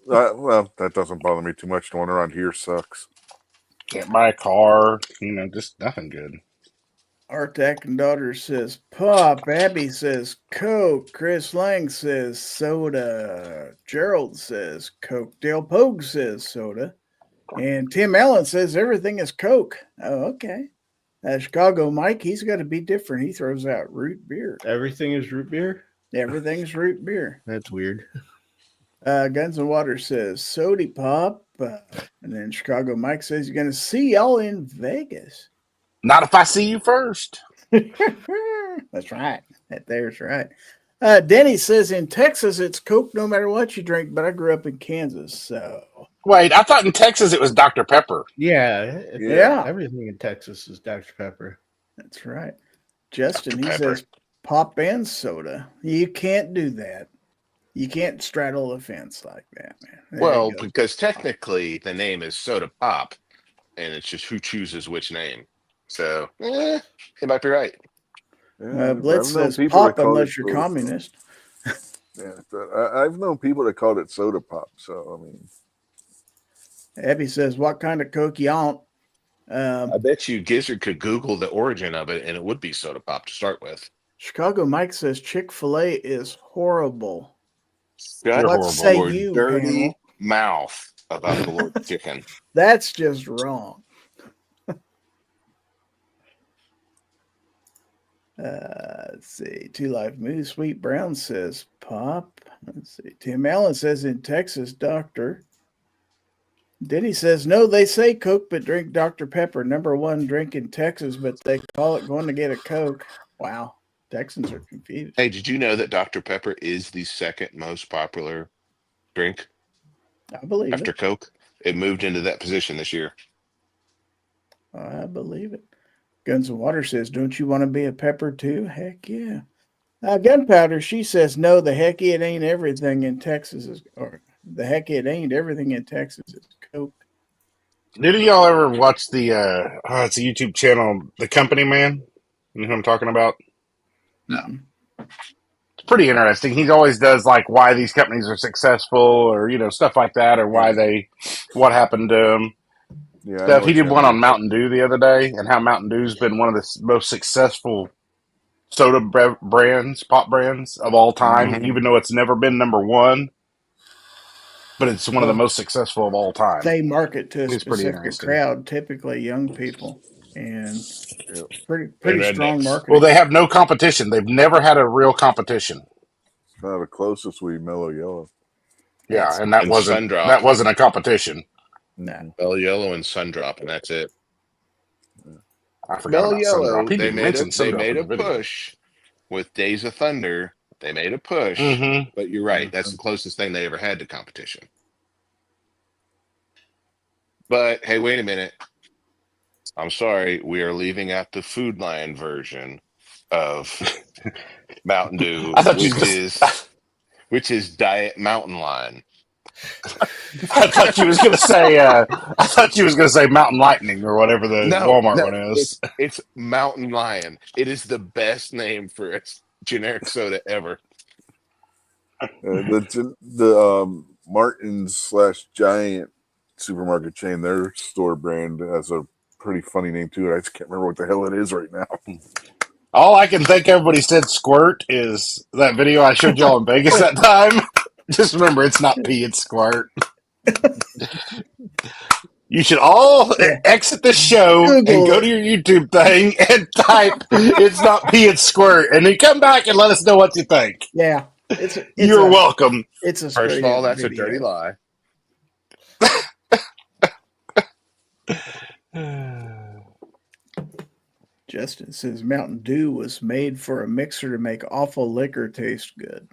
Well, that doesn't bother me too much. The one around here sucks. Can't buy a car. Just nothing good. Artak and daughter says pop. Abby says Coke. Chris Lang says soda. Gerald says Coke. Dale Pogue says soda. And Tim Allen says everything is Coke. Oh, okay. Chicago Mike, he's got to be different. He throws out root beer. Everything is root beer. Everything's root beer. That's weird. Guns and Water says Sody Pop. And then Chicago Mike says you're going to see y'all in Vegas. Not if I see you first. That's right. There's right. Denny says in Texas it's Coke no matter what you drink, but I grew up in Kansas, so Wait, I thought in Texas it was Dr. Pepper. Yeah. Yeah. Everything in Texas is Dr. Pepper. that's right. Justin, Dr. he Pepper. says pop and soda. You can't do that. You can't straddle the fence like that, man. There you Well, go. because technically the name is Soda Pop, and it's just who chooses which name. So, he might be right. Yeah, Blitz I've known says people that pop call it unless you're soda pop. communist. Yeah, but I've known people that called it soda pop. So I mean, Abby says, what kind of Coke you want? I bet you Gizzard could Google the origin of it, and it would be Soda Pop to start with. Chicago Mike says Chick-fil-A is horrible. Shut What horrible. say your you, dirty panel? mouth about the Lord chicken. That's just wrong. Let's see. Two Life Moose. Sweet Brown says pop. Let's see. Tim Allen says in Texas, doctor. Denny says no, they say Coke, but drink Dr. Pepper. Number one drink in Texas, but they call it going to get a Coke. Wow. Texans are confused. Hey, did you know that Dr. Pepper is the second most popular drink I believe after it. Coke? It moved into that position this year. I believe it. Guns and Water says, don't you want to be a pepper too? Heck yeah. Gunpowder, she says, no, the heck it ain't everything in Texas is, or the heck it ain't everything in Texas is Coke. Did y'all ever watch the, it's a YouTube channel, The Company Man? You know who I'm talking about? No. It's pretty interesting. He always does like why these companies are successful or, stuff like that or what happened to them. yeah, I know Stuff. He what did channel one you're on Mountain Dew the other day and how Mountain Dew's been one of the most successful soda brands, pop brands of all time, Mhm. even though it's never been number one, but it's one of the Well, most successful of all time. they market to a It's pretty specific interesting. crowd, typically young people, and Yep. pretty And strong rednecks. marketing. Well, they have no competition. They've never had a real competition. Kind of the closest we Mellow Yellow. Yeah, and that And wasn't Sundrop. a competition. No. Bell Yellow and Sundrop, and that's it. I forgot Bell about Yellow, Sundrop. He they didn't made mention a Sundrop in the video. push with Days of Thunder. They made a push, Mm-hmm. but you're right. That's the closest thing they ever had to competition. But hey, wait a minute. I'm sorry. We are leaving out the Food Lion version of Mountain Dew, I thought you was which is Diet Mountain Lion. I thought you was gonna say. I thought you was gonna say Mountain Lightning or whatever the Walmart one is. It's Mountain Lion. It is the best name for a generic soda ever. The Martin's / Giant supermarket chain, their store brand has a pretty funny name too. I just can't remember what the hell it is right now. All I can think of when he said squirt is that video I showed y'all in Vegas that time. Just remember, it's not pee, it's squirt. You should all exit the show Google and go it. to your YouTube thing and type "it's not pee, it's squirt," and then come back and let us know what you think. Yeah. You're welcome. It's a First of all, straight-up that's a video. dirty lie. Justin says Mountain Dew was made for a mixer to make awful liquor taste good.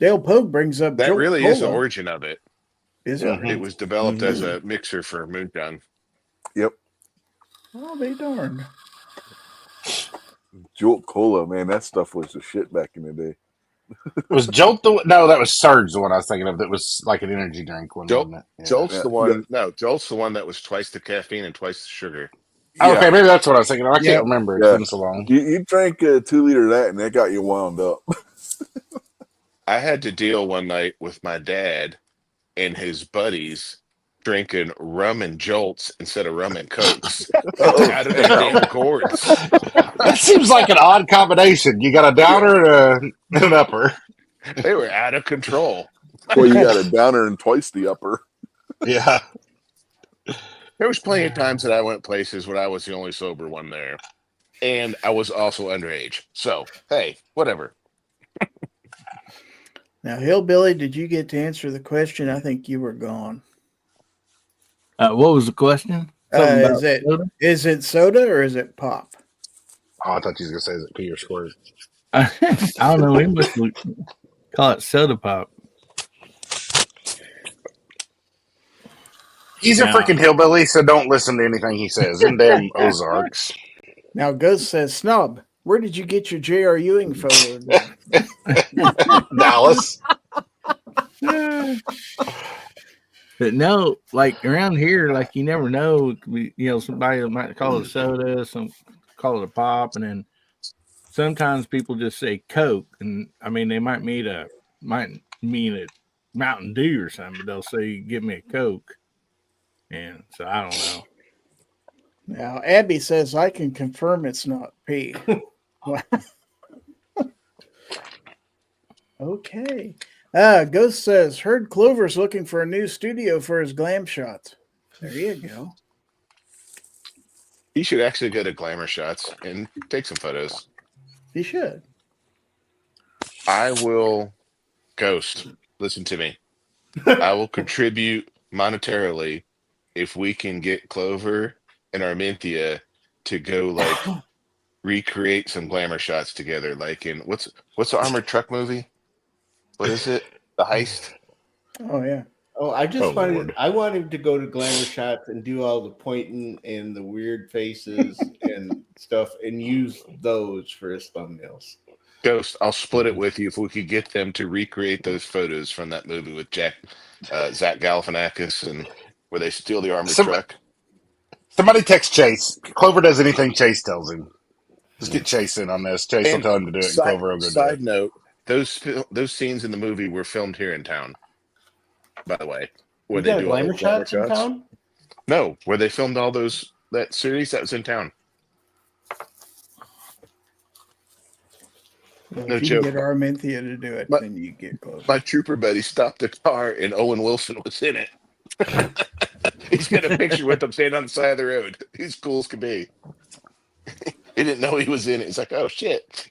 Dale Pogue brings up That Jolt really is the Cola. origin of it. Is Yeah. it? It was developed as a mixer for moonshine. Yep. I'll be darned. Jolt Cola, man, that stuff was the shit back in the day. Was Jolt the no? That was Surge, the one I was thinking of. That was like an energy drink one, Jolt, wasn't it? Yeah. Jolt's Yeah, the one. No, Jolt's the one that was twice the caffeine and twice the sugar. Oh, yeah, okay, maybe that's what I was thinking of. I Yeah. can't remember. It's yeah. been so long. You drank 2 liters of that, and that got you wound up. I had to deal one night with my dad and his buddies drinking rum and Jolts instead of rum and Cokes Oh, out of their damn gourds. That seems like an odd combination. You got a downer and an upper. They were out of control. well, you got a downer and twice the upper. Yeah. There was plenty of times that I went places when I was the only sober one there, and I was also underage. So hey, whatever. Now, Hillbilly, did you get to answer the question? I think you were gone. What was the question? Something about soda? Is it soda or is it pop? Oh, I thought you was gonna say is it pee or squirt? I don't know. We must call it soda pop. He's a freaking hillbilly, so don't listen to anything he says. In damn Ozarks. Now, Ghost says, Snub, where did you get your J.R. Ewing photo? Dallas. But no, like around here, like you never know. Somebody might call it soda, some call it a pop, and then sometimes people just say Coke, and I mean they might mean a Mountain Dew or something, but they'll say give me a Coke, and so I don't know. Now, Abby says, I can confirm it's not pee. Okay. Ghost says, heard Clover's looking for a new studio for his glam shots. There you go. He should actually go to Glamour Shots and take some photos. He should. I will, Ghost, listen to me. I will contribute monetarily if we can get Clover and Arminthia to go like recreate some Glamour Shots together. Like in what's the armored truck movie? What is it? The Heist? Oh, yeah. Oh, I just Lord. I wanted to go to Glamour Shots and do all the pointing and the weird faces and stuff and use those for his thumbnails. Ghost, I'll split it with you if we could get them to recreate those photos from that movie with Zach Galifianakis and where they steal the armored truck. Somebody text Chase. Clover does anything Chase tells him. Just get Chase in on this. Chase will tell him to do it, and Clover will go do Side it. note, those scenes in the movie were filmed here in town. By the way, We got Glamour Shots in town? No, where they filmed all that series that was in town. Well, No if you joke. can get Arminthia to do it, then you get close. My trooper buddy stopped the car and Owen Wilson was in it. He's got a picture with him standing on the side of the road. He's cool as could be. He didn't know he was in it. He's like, oh shit.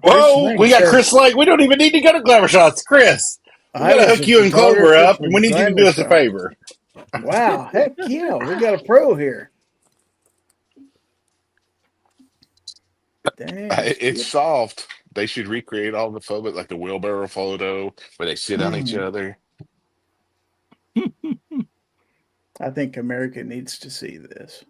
Whoa, we got Chris Lake. We don't even need to go to Glamour Shots. Chris, we got to hook you and Clover up, and we need you to do us a favor. Wow, heck yeah, we got a pro here. Dang. It's solved. They should recreate all the photos, like the wheelbarrow photo where they sit on each other. I think America needs to see this.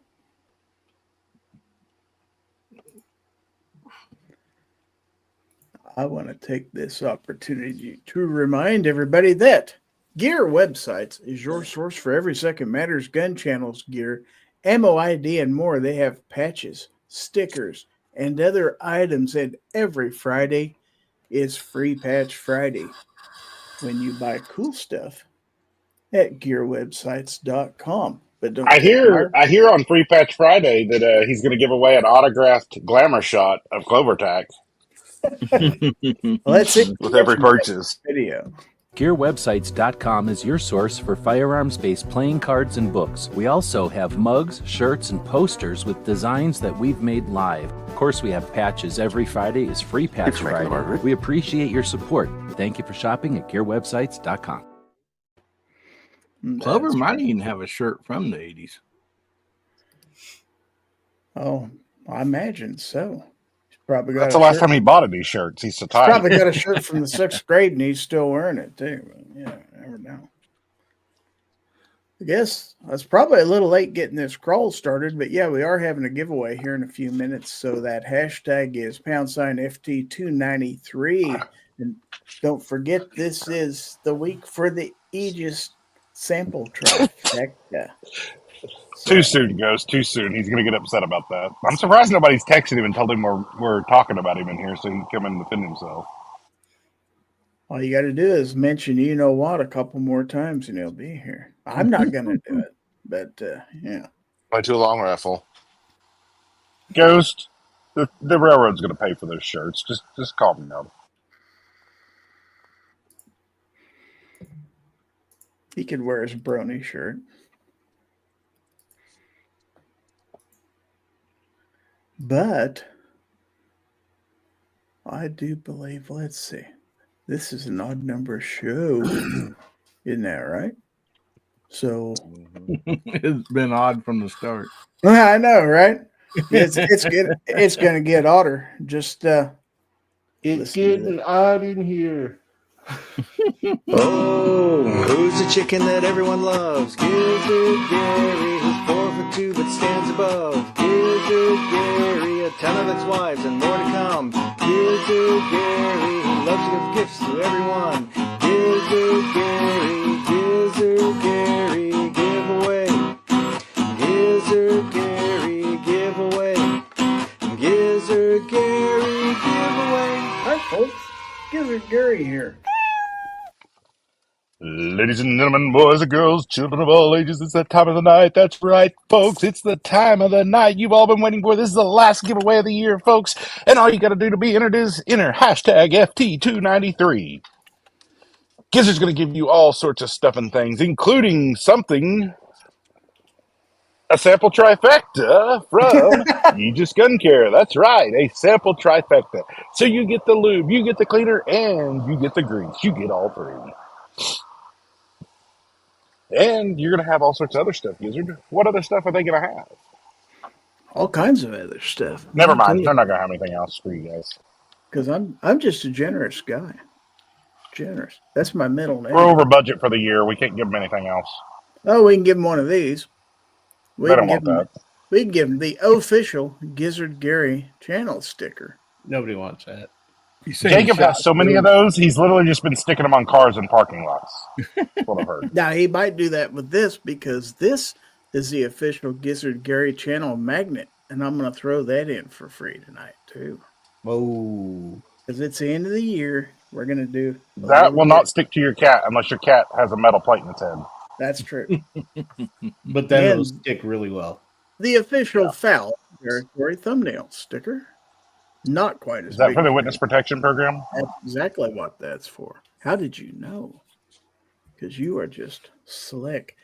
I want to take this opportunity to remind everybody that Gear Websites is your source for every second matters gun channels, gear, ammo ID, and more. They have patches, stickers, and other items, and every Friday is Free Patch Friday when you buy cool stuff at gearwebsites.com. But don't I hear on Free Patch Friday that he's going to give away an autographed Glamour shot of Clover Tack Let's see with every purchase. video. GearWebsites.com is your source for firearms-based playing cards and books. We also have mugs, shirts, and posters with designs that we've made live. Of course, we have patches. Every Friday is Free Patch Friday. We appreciate your support. Thank you for shopping at GearWebsites.com. Clover might even have a shirt from the 80s. Oh, I imagine so. He's probably got That's the last time he bought these shirts. He's so He's tight. probably got a shirt from the 6th grade and he's still wearing it too. Yeah, I never know. I guess I was probably a little late getting this crawl started, but yeah, we are having a giveaway here in a few minutes. So that hashtag is #FT293. And don't forget, this is the week for the Aegis sample trifecta. Too soon, Ghost. Too soon. He's going to get upset about that. I'm surprised nobody's texted him and told him we're talking about him in here so he can come in and defend himself. All you got to do is mention you know what a couple more times and he'll be here. I'm not going to do it, but yeah. Why too long, Raffle? Ghost, the railroad's going to pay for those shirts. Just call me out. He could wear his brony shirt. But I do believe, let's see, this is an odd number show. Isn't that right? So It's been odd from the start. I know, right? It's gonna get odder. Just It's listen to getting odd in here. Oh, who's the chicken that everyone loves? Gizzard Gary, who's 4'2" but stands above. Gizzard Gary, a ton of ex-wives and more to come. Gizzard Gary, who loves to give gifts to everyone. Gizzard Gary, giveaway. Gizzard Gary, giveaway. Gizzard Gary, giveaway. Hi, folks. Gizzard Gary here. Ladies and gentlemen, boys and girls, children of all ages, it's that time of the night. That's right, folks. It's the time of the night you've all been waiting for. This is the last giveaway of the year, folks. And all you got to do to be entered is enter hashtag FT293. Gizzard's going to give you all sorts of stuff and things, including a sample trifecta from Aegis Gun Care. That's right, a sample trifecta. So you get the lube, you get the cleaner, and you get the grease. You get all three. And you're going to have all sorts of other stuff, Gizzard. What other stuff are they going to have? All kinds of other stuff. Never mind. They're not going to have anything else for you guys. Because I'm just a generous guy. Generous. That's my middle name. We're over budget for the year. We can't give them anything else. Oh, we can give him one of these. They don't want that. We can give him the official Gizzard Gary channel sticker. Nobody wants that. Jacob has so many of those, he's literally just been sticking them on cars in parking lots. That's what I've heard. Now, he might do that with this because this is the official Gizzard Gary channel magnet. And I'm going to throw that in for free tonight, too. Whoa. Because it's the end of the year. We're going to do That will not stick to your cat unless your cat has a metal plate in its head. That's true. But then it'll And stick really well. the official Fowl territory thumbnail sticker. Not quite as Is that big for the as witness protection program? That's exactly what that's for. How did you know? Because you are just slick.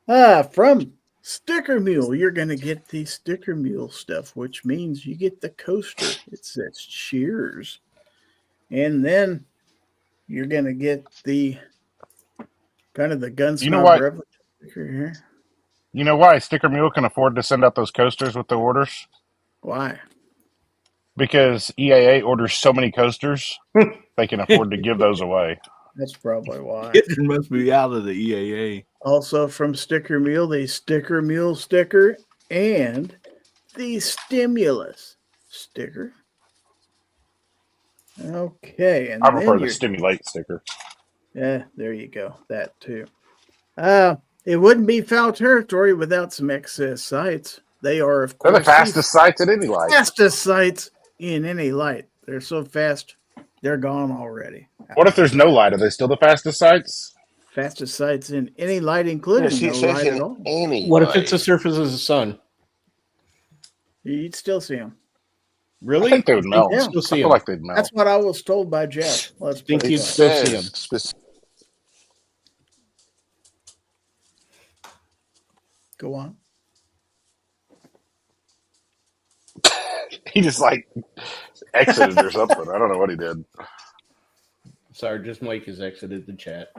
From Sticker Mule, you're going to get the Sticker Mule stuff, which means you get the coaster. It says cheers. And then you're going to get the kind of the Gunsmoke You know what? Revolution sticker here. You know why Sticker Mule can afford to send out those coasters with the orders? Why? Because EAA orders so many coasters, they can afford to give those away. That's probably why. It must be out of the EAA. Also from Sticker Mule, the Sticker Mule sticker and the Stimulus sticker. Okay. And I prefer then the Stimulate sticker. yeah, there you go. That too. It wouldn't be Foul Territory without some excess sites. They are, of They're course, the fastest sites at any light. fastest sites in any light. They're so fast, they're gone already. What if there's no light? Are they still the fastest sites? Fastest sites in any light, including She no says light at in all. any What if light. it's the surface of the sun? You'd still see them. Really? I think they would melt. Yeah. Still I see feel 'em. like they'd melt. That's what I was told by Jeff. Let's Think put it you'd that still way. see 'em. Go on. He just like exited or something. I don't know what he did. Sergeant Mike has exited the chat.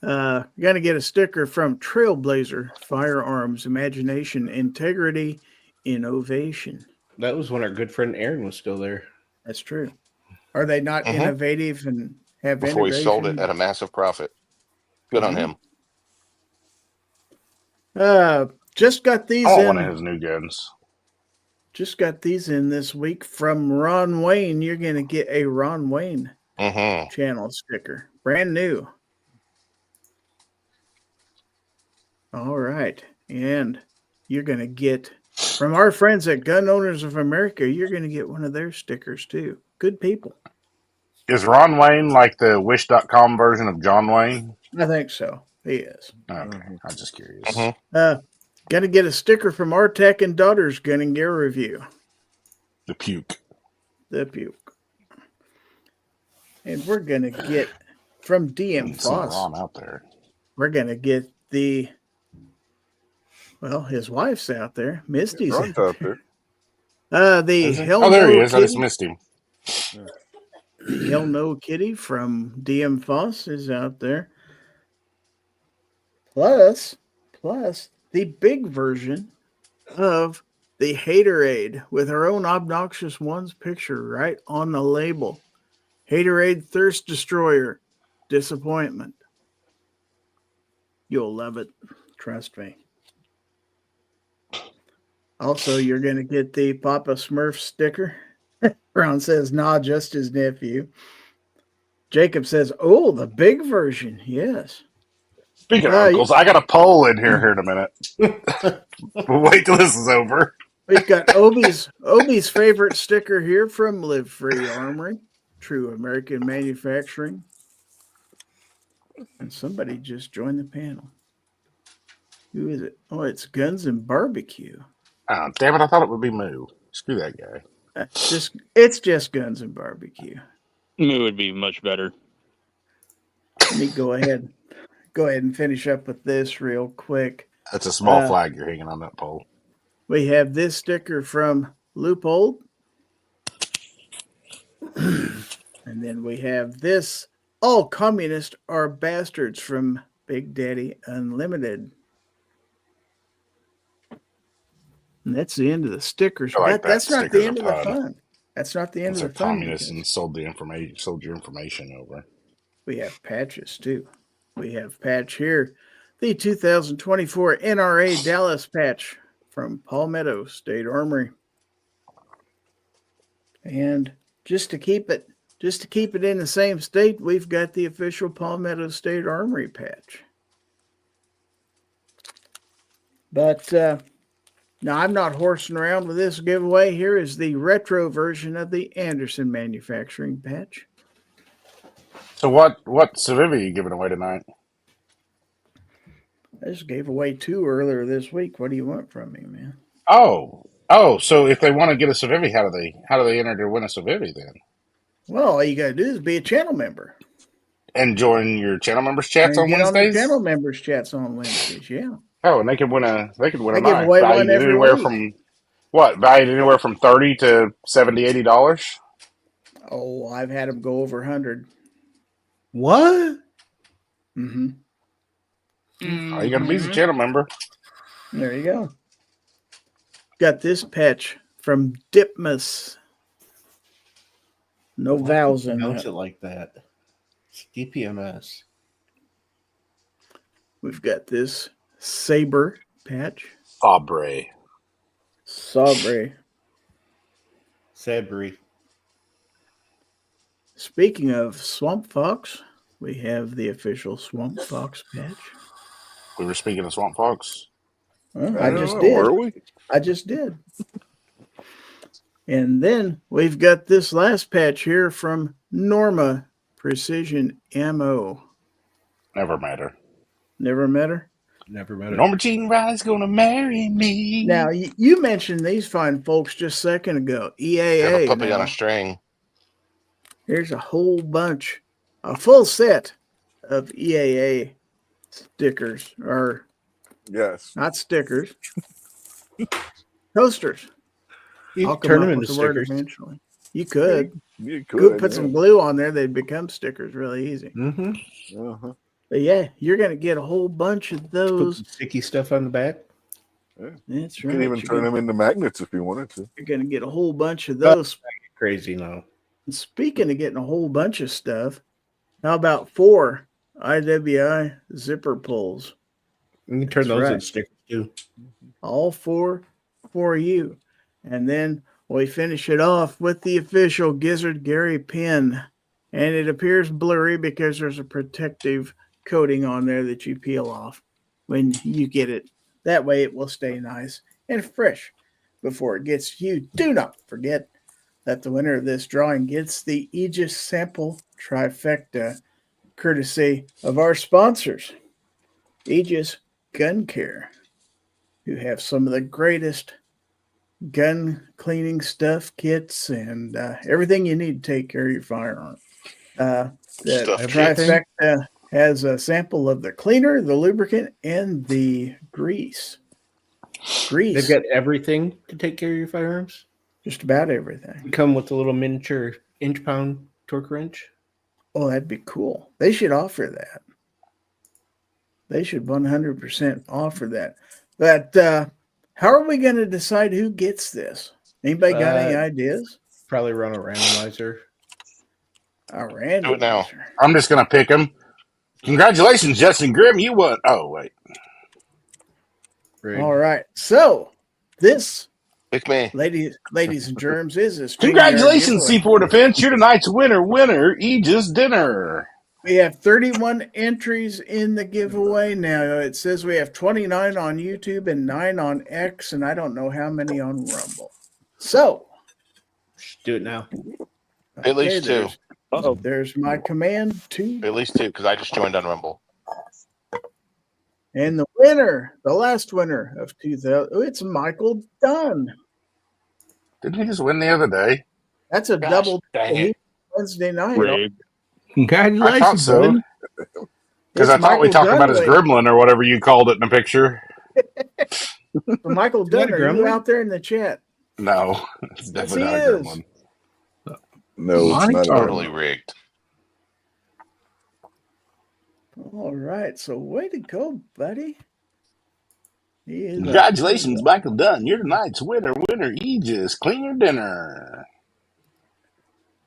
You're going to get a sticker from Trailblazer Firearms, Imagination, Integrity, Innovation. That was when our good friend Aaron was still there. That's true. Are they not Mhm. innovative and have Before he sold it innovation? at a massive profit. Good on him. Just got these I want one of in. his new guns. Just got these in this week from Ron Wayne. You're going to get a Ron Wayne Mm-hmm. channel sticker. Brand new. All right. And you're going to get, from our friends at Gun Owners of America, you're going to get one of their stickers too. Good people. Is Ron Wayne like the Wish.com version of John Wayne? I think so. He is. Okay, I'm just curious. Mm-hmm. Going to get a sticker from our Tech and Daughters Gun and Gear Review. The puke. The puke. And we're going to get from DM Some Foss. Ron out there. We're going to get the, well, his wife's out there. Misty's Ron's out out there. there. The Is he? Hell Oh, there No he is. I just Kitty. missed him. The Hell No Kitty from DM Foss is out there. Plus, the big version of the Haterade with our own Obnoxious One's picture right on the label. Haterade Thirst Destroyer. Disappointment. You'll love it. Trust me. Also, you're going to get the Papa Smurf sticker. Ron says, nah, just his nephew. Jacob says, oh, the big version. Yes. Speaking of uncles, I got a poll in here in a minute. Wait till this is over. We've got Obi's favorite sticker here from Live Free Armory. True American manufacturing. And somebody just joined the panel. Who is it? Oh, it's Guns and Barbecue. Oh, damn it, I thought it would be Moo. Screw that guy. It's just Guns and Barbecue. Moo would be much better. Let me go ahead and finish up with this real quick. That's a small flag you're hanging on that pole. We have this sticker from Loophole. And then we have this, all communists are bastards, from Big Daddy Unlimited. And that's the end of the stickers. I like that. That's not Stickers the end of are the fun. fun. That's not the end Those are of the fun. communists and sold your information over. We have patches too. We have patch here. The 2024 NRA Dallas patch from Palmetto State Armory. And just to keep it in the same state, we've got the official Palmetto State Armory patch. But now I'm not horsing around with this giveaway. Here is the retro version of the Anderson Manufacturing patch. So what Civivi are you giving away tonight? I just gave away 2 earlier this week. What do you want from me, man? Oh, so if they want to get a Civivi, how do they enter to win a Civivi then? Well, all you got to do is be a channel member. And join your channel members chats on Get Wednesdays? on the channel members chats on Wednesdays, yeah. Oh, and they could win a I knife give away one valued every anywhere week. from valued anywhere from $30 to $70, $80. Oh, I've had them go over 100. What? Mm-hmm. All you got to be is a channel member. There you go. Got this patch from Dipmus. No vowels in Pronounce it. it like that. It's DPMS. We've got this Saber patch. Fabre. Sabre. Sabri. Speaking of Swamp Fox, we have the official Swamp Fox patch. We were speaking of Swamp Fox. Well, I I don't just know, did. were we? I just did. And then we've got this last patch here from Norma Precision Ammo. Never matter. Never met her? Never met it. Norma Jean Riley's gonna marry me. Now, you mentioned these fine folks just a second ago. You have EAA. a puppy on now. a string. Here's a whole bunch, a full set of EAA stickers, or Yes. not stickers, posters. You I'll can turn come them up into with the word stickers. eventually. You could. You Could put some glue on there, they'd become stickers really easy. Mm-hmm. Uh-huh. But yeah, you're going to get a whole bunch of Put those. some sticky stuff on the back. That's You right. can even turn them into magnets if you wanted to. You're going to get a whole bunch of those. Crazy now. And speaking of getting a whole bunch of stuff, how about 4 IWI zipper pulls? You can turn That's those right. into stickers do. All four for you. And then we finish it off with the official Gizzard Gary pin. And it appears blurry because there's a protective coating on there that you peel off when you get it. That way it will stay nice and fresh before it gets to you. Do not forget that the winner of this drawing gets the Aegis sample trifecta, courtesy of our sponsors, Aegis Gun Care, who have some of the greatest gun cleaning stuff, kits, and everything you need to take care of your firearm. The Stuff trifecta has a sample of the cleaner, the lubricant, and the grease. They've got everything to take care of your firearms. Just about everything. You come with a little miniature inch-pound torque wrench. Oh, that'd be cool. They should offer that. They should 100% offer that. But how are we going to decide who gets this? Anybody got any ideas? Probably run a randomizer. A randomizer. Do it now. I'm just going to pick him. Congratulations, Justin Grimm. You won. Oh, wait. Rigged. All right. So this, Pick me. ladies and germs, is a Congratulations, giveaway. C4 Defense. You're tonight's winner, Aegis Dinner. We have 31 entries in the giveaway now. It says we have 29 on YouTube and 9 on X, and I don't know how many on Rumble. So Do it now. At least two. There's my command, 2. At least two, because I just joined on Rumble. And the winner, the last winner of 2000, it's Michael Dunn. Didn't he just win the other day? That's a Gosh, double dang it. Wednesday night. Rigged. Congratulations, I thought so. buddy. Because It's I thought we Michael talked Dunn about his waiting. gremlin or whatever you called it in the picture. So Michael Dunn, that a are you gremlin? out there in the chat? No, it's Yes, definitely he not a is. gremlin. No, it's not. Totally rigged. All right. So way to go, buddy. He is Congratulations, Michael Dunn. You're tonight's winner, Aegis. Clean your dinner.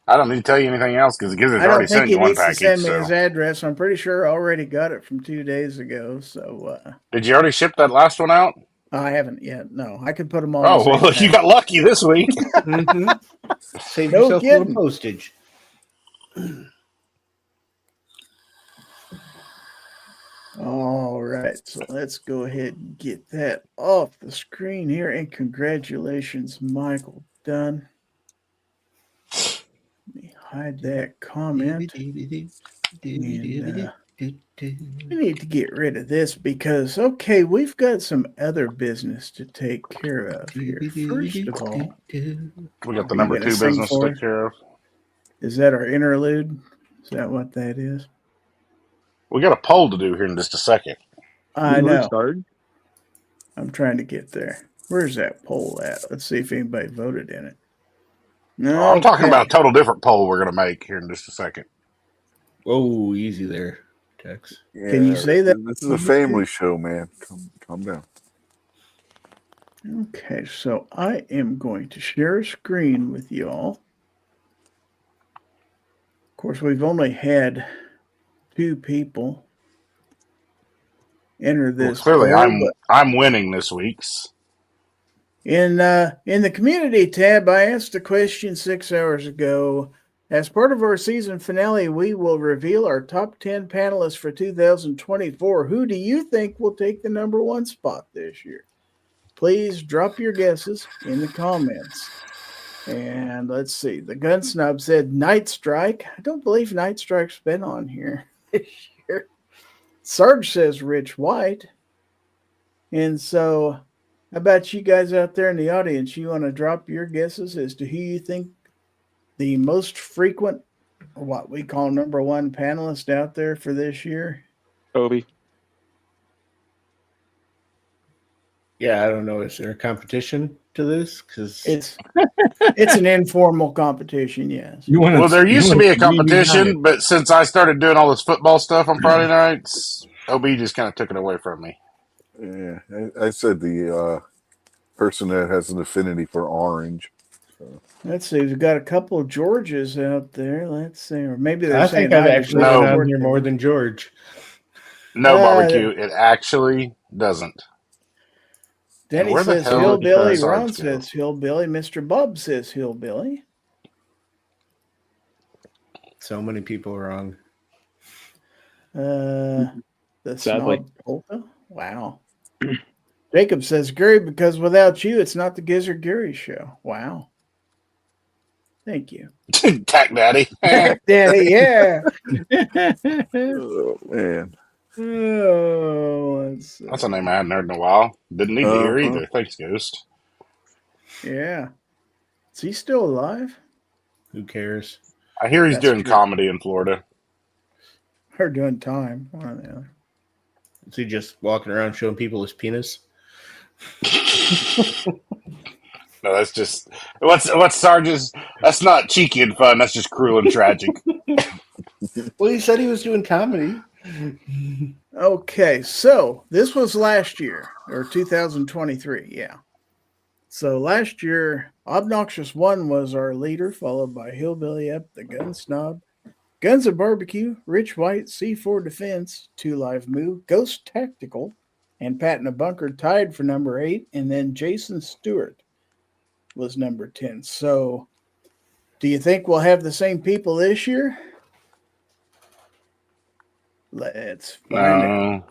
I don't need to tell you anything else because Gizzard's I don't already think sent he you one needs to package. send me So. his address. I'm pretty sure I already got it from 2 days ago. So Did you already ship that last one out? I haven't yet. No, I could put them on. Oh, the same well, you package. got lucky this week. Mhm. Save No yourself a kidding. little postage. All right, so let's go ahead and get that off the screen here. And congratulations, Michael Dunn. Let me hide that comment. And, we need to get rid of this because, okay, we've got some other business to take care of here. First of all, We got the You number gonna 2 sing business to for take us? care of. is that our interlude? Is that what that is? We got a poll to do here in just a second. I We've already know. started. I'm trying to get there. Where's that poll at? Let's see if anybody voted in it. No, I'm talking about a total different poll we're going to make here in just a second. Whoa, easy there, Tex. Can you say that? This is a family show, man. Calm down. Okay, so I am going to share a screen with you all. Of course, we've only had 2 people enter Well, this. clearly, poll, but I'm winning this week's. in the community tab, I asked a question 6 hours ago. As part of our season finale, we will reveal our top 10 panelists for 2024. Who do you think will take the number 1 spot this year? Please drop your guesses in the comments. And let's see. The Gun Snob said Night Strike. I don't believe Night Strike's been on here this year. Sarge says Rich White. And so, how about you guys out there in the audience? You want to drop your guesses as to who you think the most frequent, or what we call number 1 panelist out there for this year? Obi. Yeah, I don't know. Is there a competition to this? Because It's an informal competition, yes. You want Well, there used to be a competition, but since I started doing all this football stuff on Friday nights, OB just kind of took it away from me. Yeah, I said the person that has an affinity for orange. Let's see. We've got a couple of Georges out there. Let's see. Or maybe they're I saying think I've I actually No. been on here more than George. No Uh, barbecue. It actually doesn't. Denny where the says hell did hillbilly. Sarge Ron go? says hillbilly. Mr. Bob says hillbilly. So many people wrong. The Sadly. snob polka. Wow. Jacob says Gary, because without you, it's not the Gizzard Gary show. Wow. Thank you. Tack Daddy. Daddy, yeah. Oh man. Oh, let's see. That's a name I hadn't heard in a while. Didn't need to hear Uh-huh. either. Thanks, Ghost. Yeah. Is he still alive? Who cares? I hear he's That's doing true. comedy in Florida. Or doing time? One or the other. Is he just walking around showing people his penis? No, that's just what's Sarge's. That's not cheeky and fun. That's just cruel and tragic. Well, he said he was doing comedy. Okay, so this was last year, or 2023, yeah. So last year, Obnoxious One was our leader, followed by Hillbilly Up, the Gun Snob, Guns and Barbecue, Rich White, C4 Defense, 2 Live Move, Ghost Tactical, and Pat in a Bunker tied for number 8, and then Jason Stewart was number 10. So do you think we'll have the same people this year? Let's find out. No,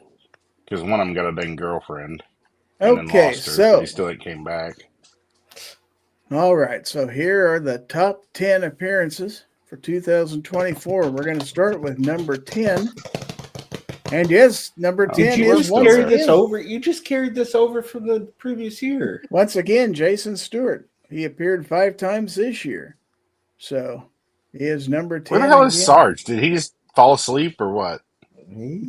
because one of them got a dang girlfriend. And then Okay, lost her, so but he still ain't came back. all right, so here are the top 10 appearances for 2024. We're going to start with number 10. And yes, number 10 is once again, You just carried this over from the previous year. once again Jason Stewart. He appeared 5 times this year. So he is number 10. Where the hell is again. Sarge? Did he just fall asleep or what? He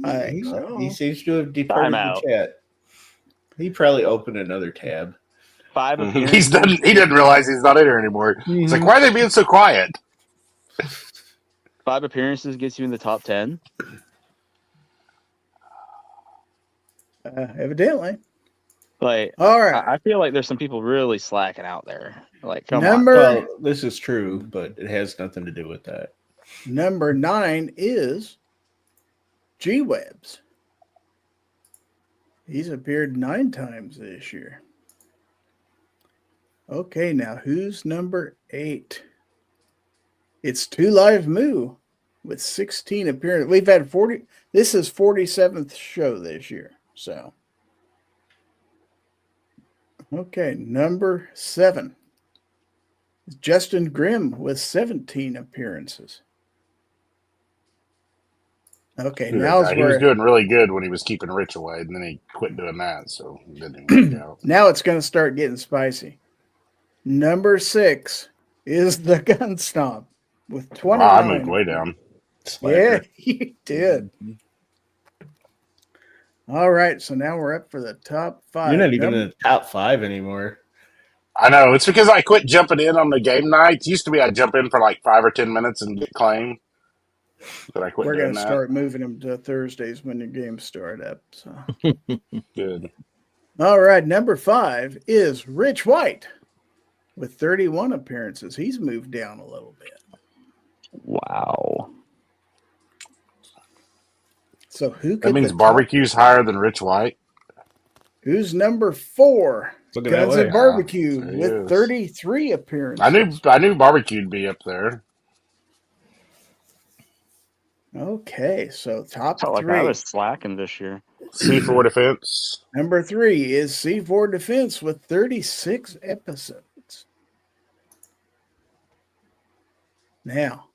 seems to have departed Timeout. the chat. He probably opened another tab. 5 He's appearances. done. He didn't realize he's not in here anymore. It's like, why are they being so quiet? 5 appearances gets you in the top 10. Evidently. Like, All right. I feel like there's some people really slacking out there. Like, come Number Well, this is true, but it has nothing to do with that. number 9 is G-Webs. He's appeared 9 times this year. Okay, now who's number 8? It's 2 Live Moo with 16 appearances. We've had 40. This is 47th show this year. So, okay, number 7. Justin Grimm with 17 appearances. Okay, now he was doing really good when he was keeping Rich away, and then he quit doing that, so it didn't work out. now it's going to start getting spicy. Number 6 is the Gun Stomp with 29. Wow, I moved way down. Yeah, you did. All right, so now we're up for the top 5. You're not even in the top 5 anymore. I know. It's because I quit jumping in on the game nights. Used to be I'd jump in for like 5 or 10 minutes and get claim. But I quit We're doing going to that. start moving them to Thursdays when the games start up. So, Good. all right, number 5 is Rich White with 31 appearances. He's moved down a little bit. Wow. So who could That means the top- barbecue's higher than Rich White. Who's number 4? Look at that Guns way. and Barbecue there he with is. 33 appearances. I knew barbecue'd be up there. Okay, so top Felt like 3. I was slacking this year. C4 defense. Number 3 is C4 Defense with 36 episodes. Now,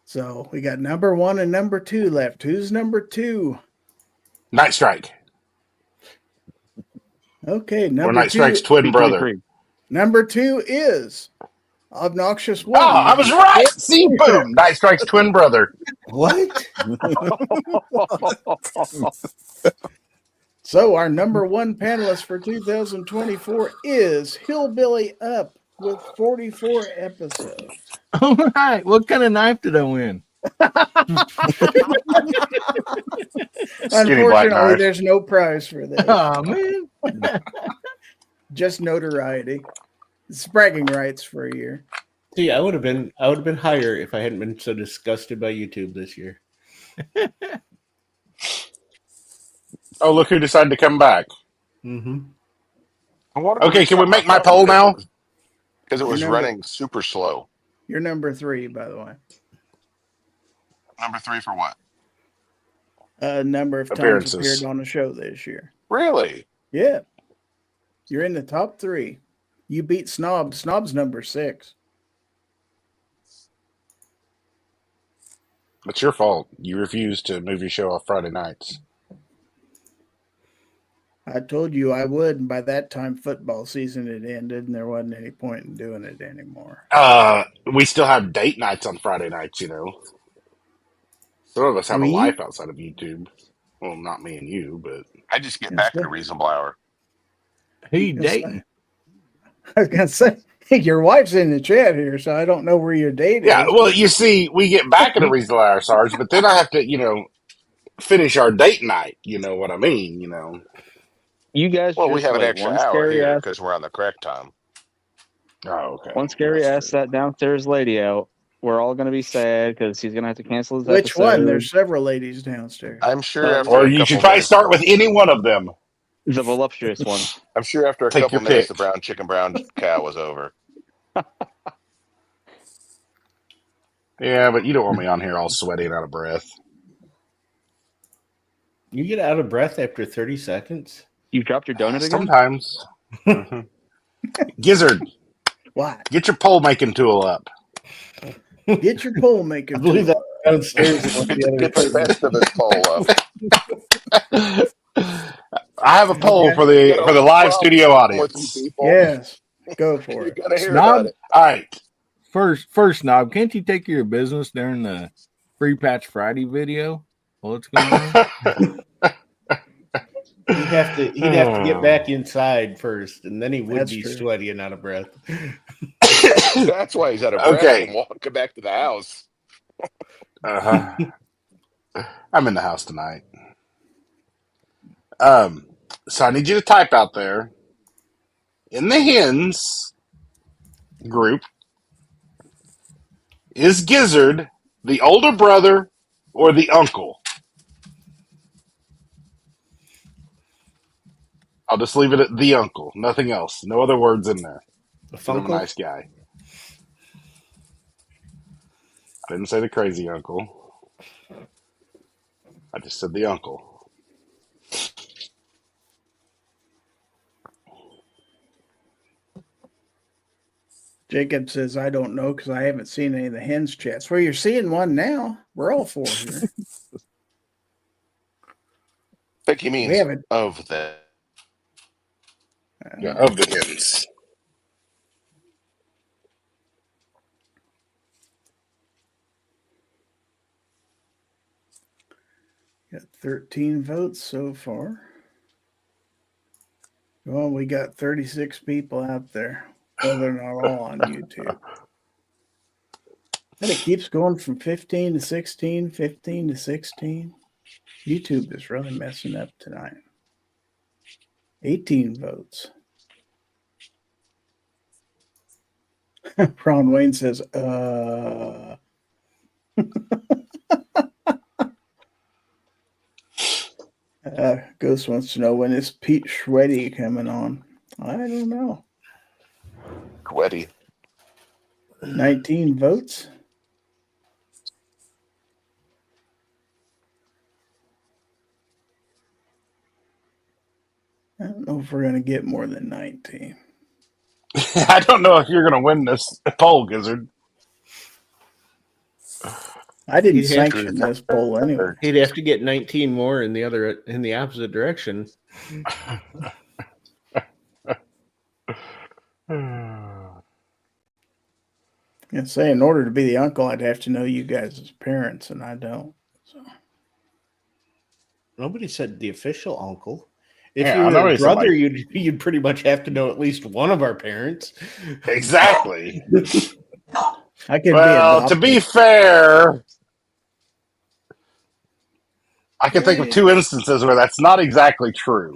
so we got number 1 and number 2 left. Who's number 2? Night Strike. Okay, Or number Night 2. Strike's twin brother. 23. Number 2 is Obnoxious One. Oh, I was right. See, boom. Night Strike's twin brother. What? So our number 1 panelist for 2024 is Hillbilly Up with 44 episodes. All right. What kind of knife did I win? Skinny black Unfortunately, knife. there's no prize for this. Oh, man. Just notoriety. It's bragging rights for a year. See, I would have been higher if I hadn't been so disgusted by YouTube this year. Oh, look who decided to come back. Mm-hmm. I wanted to Okay, can we restart my make my phone poll now? because it was Remember- running super slow. You're number 3, by the way. Number 3 for what? Number of times Appearances. appeared on the show this year. Really? Yeah. You're in the top 3. You beat Snob. Snob's number 6. It's your fault. You refused to move your show off Friday nights. I told you I would, and by that time football season had ended and there wasn't any point in doing it anymore. We still have date nights on Friday nights, you know. Some of us have a We? life outside of YouTube. Well, not me and you, but I just get Yes, back sir. at a reasonable hour. Who you Yes, sir. dating? I was gonna say your wife's in the chat here, so I don't know where your date yeah. is. Well, you see, we get back at a reasonable hour, Sarge, but then I have to, you know, finish our date night. You know what I mean? You know. You guys Well, we just have an wait. extra One hour scary here ass, because we're on the correct time. Oh, okay. one scary That's ass true. that downstairs lady out. We're all gonna be sad because he's gonna have to cancel his Which episode. one? There's several ladies downstairs. I'm sure Uh, after Or a you couple should probably minutes, start with any one of them. the voluptuous one. I'm sure after a Take couple your minutes, pick. the brown chicken, brown cow was over. Yeah, but you don't want me on here all sweaty and out of breath. You get out of breath after 30 seconds? You dropped your donut again? Sometimes. Mhm. Gizzard, What? get your pole making tool up. Get your pole maker. I believe tool. that downstairs. is Get, the other get the equipment. best of his pole up. I have a poll Okay. for the live studio With you audience. people. Yes. Go for You it. gotta hear Snob? about it. All right. First, Snob, can't you take care of business during the Free Patch Friday video? What's going on? He'd have to get back inside first, and then he would That's be true. sweaty and out of breath. That's why he's out of breath Okay. and walking back to the house. Uh-huh. I'm in the house tonight. So I need you to type out there in the hens group, is Gizzard the older brother or the uncle? I'll just leave it at the uncle, nothing else, no other words in there. The 'Cause I'm a Funkle? nice guy. I didn't say the crazy uncle. I just said the uncle. Jacob says, I don't know because I haven't seen any of the hens chats. Well, you're seeing one now. We're all 4 here. I think he means We haven't. of the. Yeah, of the hens. Got 13 votes so far. Well, we got 36 people out there. Well, they're not all on YouTube. And it keeps going from 15 to 16, 15 to 16. YouTube is really messing up tonight. 18 votes. Ron Wayne says, Ghost wants to know when is Pete Schweddy coming on. I don't know. Quetty. 19 votes. I don't know if we're going to get more than 19. I don't know if you're going to win this poll, Gizzard. I didn't He'd have sanction this poll anyway. He'd have to get 19 more in the opposite direction. I say, in order to be the uncle, I'd have to know you guys as parents, and I don't. So. Nobody said the official uncle. If Yeah, you were nobody a said, brother, like- you'd pretty much have to know at least one of our parents. Exactly. I could Well, to be fair, I can think of 2 instances where that's not exactly true.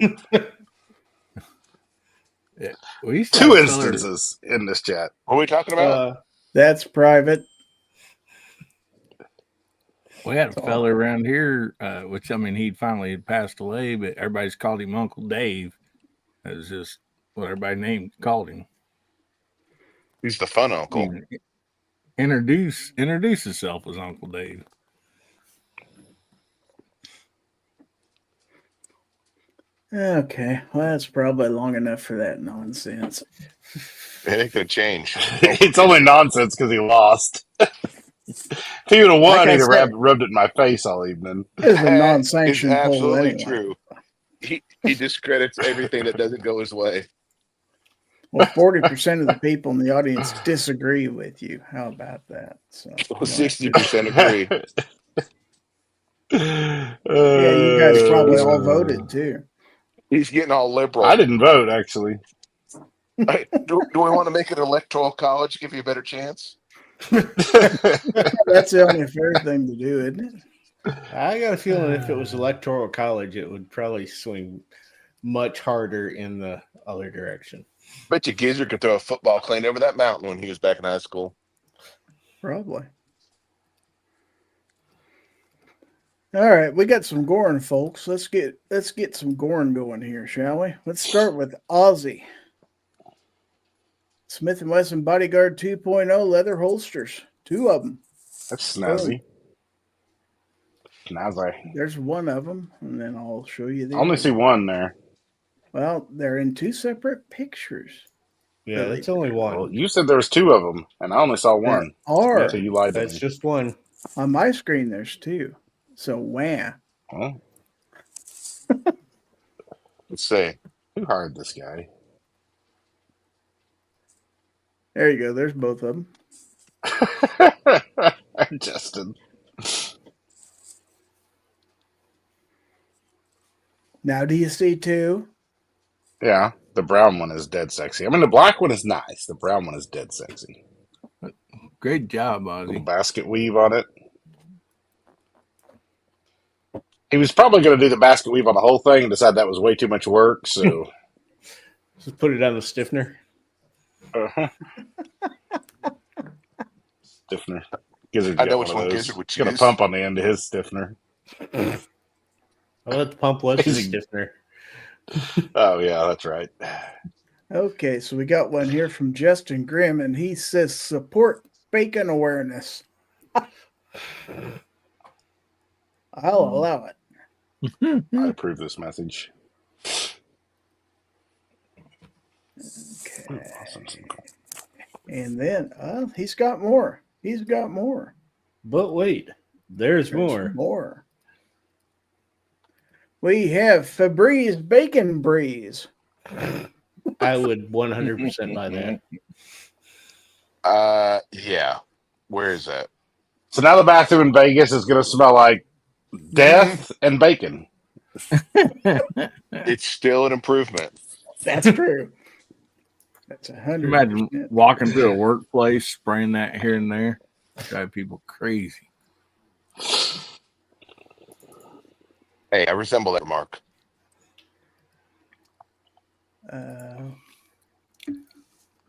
We used to 2 have a fella- instances in this chat. What are we talking about? That's private. We had a fella around here, which I mean, he'd finally passed away, but everybody's called him Uncle Dave. It was just what everybody called him. He's the fun uncle. He introduce himself as Uncle Dave. Okay, well, that's probably long enough for that nonsense. It could change. It's only nonsense because he lost. If he would have won, Like I he'd have said, rubbed it in my face all evening. it was a That is non-sanctioned poll absolutely anyway. true. He discredits everything that doesn't go his way. Well, 40% of the people in the audience disagree with you. How about that? So, Well, 60% agree. yeah, you guys probably all voted too. He's getting all liberal. I didn't vote, actually. Hey, do we want to make it electoral college? Give you a better chance? That's the only fair thing to do, isn't it? I got a feeling if it was electoral college, it would probably swing much harder in the other direction. Bet you Gizzard could throw a football clean over that mountain when he was back in high school. Probably. All right, we got some Gorn, folks. Let's get some Gorn going here, shall we? Let's start with Aussie. Smith & Wesson Bodyguard 2.0 leather holsters. 2 of them. That's snazzy. Snazzy. There's one of them, and then I'll show you the I only other. see one there. Well, they're in 2 separate pictures. Yeah, that's only one. Well, you said there was 2 of them, and I only saw one. Or So you lied to That's me. just one. on my screen, there's 2. So wah. Huh? Let's see. Who hired this guy? There you go. There's both of them. Justin. Now, do you see 2? Yeah, the brown one is dead sexy. I mean, the black one is nice. The brown one is dead sexy. Great job, Little Ozzy. basket weave on it. He was probably going to do the basket weave on the whole thing and decide that was way too much work. So, Just put it on the stiffener. Stiffener. Gizzard's I know got which one one of those. Gizzard would He's got a choose. pump on the end of his stiffener. I thought the pump was the Is he- stiffener. Oh, yeah, that's right. Okay, so we got one here from Justin Grimm, and he says support bacon awareness. I'll allow it. I approve this message. Okay. Awesome. And then he's got more. He's got more. But wait, there's more. More. We have Febreze Bacon Breeze. I would 100% buy that. Yeah. Where is that? So now the bathroom in Vegas is going to smell like death and bacon. It's still an improvement. That's true. That's Can you imagine 100%. walking through a workplace, spraying that here and there? Drive people crazy. Hey, I resemble that remark.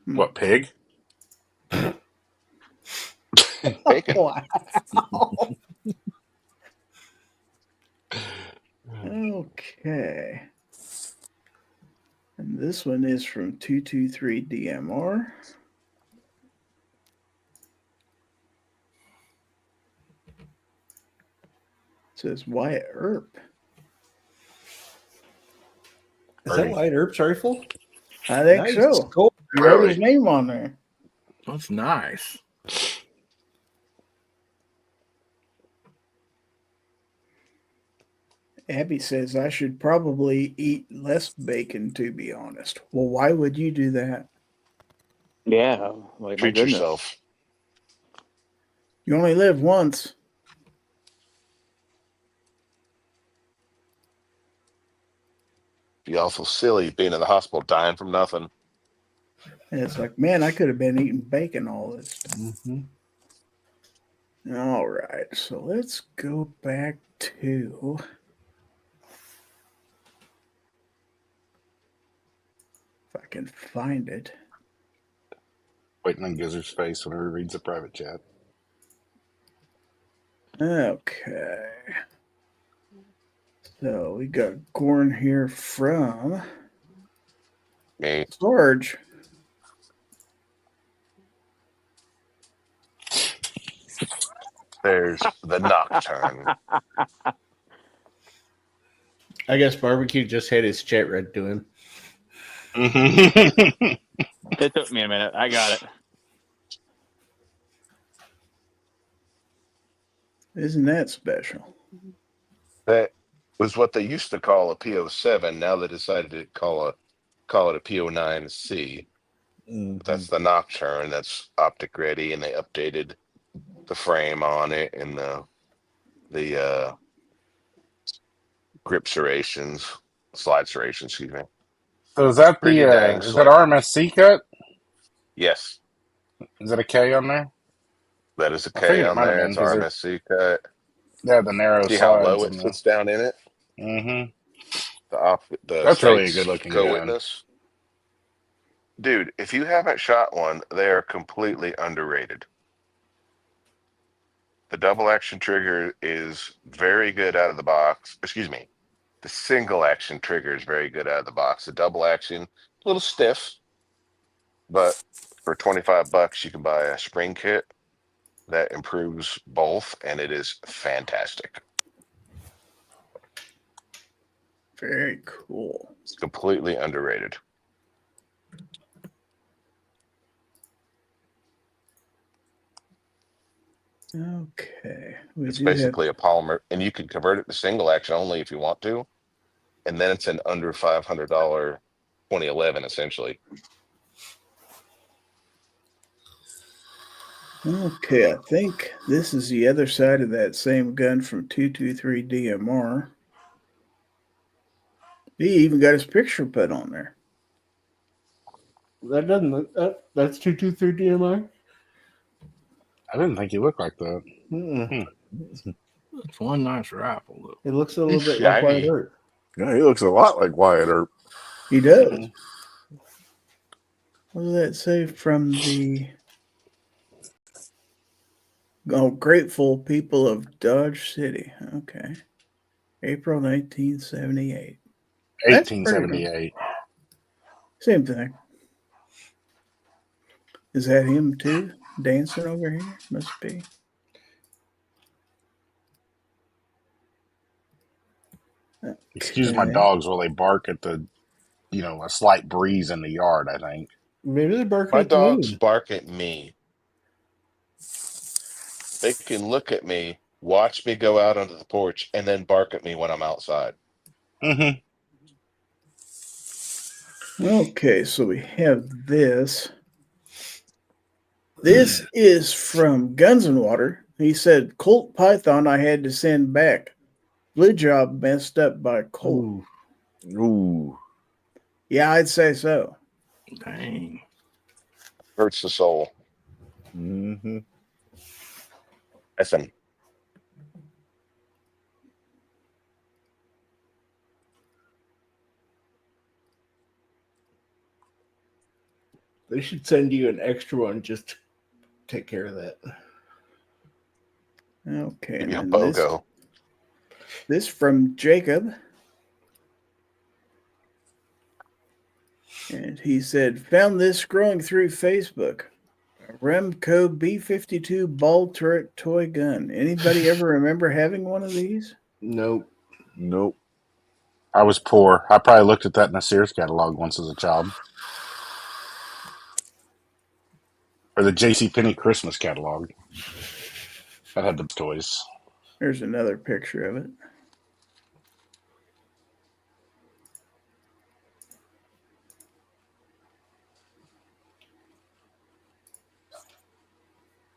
What, pig? Bacon. Wow. Okay. And this one is from 223 DMR. It says Wyatt Earp. Is that Wyatt Earp's rifle? I think Nice. so. Cool. He wrote his name on there. That's nice. Abby says I should probably eat less bacon, to be honest. Well, why would you do that? Yeah, like my Treat goodness. yourself. You only live once. Be awful silly being in the hospital dying from nothing. And it's like, man, I could have been eating bacon all this time. Mm-hmm. All right, so let's go back to if I can find it. Waiting on Gizzard's face whenever he reads the private chat. Okay. So we got Gorn here from Me. George. There's the Nocturne. I guess barbecue just had his chat read to him. Mhm. It took me a minute. I got it. Isn't that special? That was what they used to call a PO7. Now they decided to call it a PO9C. That's the Nocturne. That's optic ready, and they updated the frame on it and the grip serrations, slide serrations. Excuse me. So is that Pretty dang is that slick. RMSC cut? Yes, Is that a K on there? that is a I K figured it on might have there. been It's because RMSC cut. they have the narrow See how slides low it and the. sits down in it. Mm-hmm. The That's really a good sights looking go gun. witness. Dude, if you haven't shot one, they are completely underrated. The double action trigger is very good out of the box. Excuse me. The single action trigger is very good out of the box. The double action, a little stiff, but for $25 you can buy a spring kit that improves both, and it is fantastic. Very cool. It's completely underrated. Okay. It's basically a polymer, and you can convert it to single action only if you want to, and then it's an under $500 2011 essentially. Okay, I think this is the other side of that same gun from 223 DMR. He even got his picture put on there. That doesn't look. That's 223 DMR. I didn't think he looked like that. It's one nice rifle, though. It looks a little He's bit like White shiny. Earth. Yeah, he looks a lot like Wyatt Earp. He does. Mhm. What does that say from the grateful people of Dodge City? Okay. April 1978. That's pretty good. 1878. Same thing. Is that him too? Dancing over here? Must be. Excuse my Okay. dogs while they bark at the, a slight breeze in the yard, I think. Maybe they're barking My at the dogs moon. bark at me. They can look at me, watch me go out onto the porch, and then bark at me when I'm outside. Mm-hmm. Okay, so we have this. This is from Guns and Water. He said, Colt Python I had to send back. Blue job messed up by Colt. Ooh. Yeah, I'd say so. Dang. Hurts the soul. Mm-hmm. Listen, They should send you an extra one just to take care of that. Okay, give and you a then BOGO. this from Jacob. And he said, found this scrolling through Facebook. A Remco B-52 ball turret toy gun. Anybody ever remember having one of these? Nope. Nope. I was poor. I probably looked at that in a Sears catalog once as a child. Or the JCPenney Christmas catalog. That had the toys. There's another picture of it.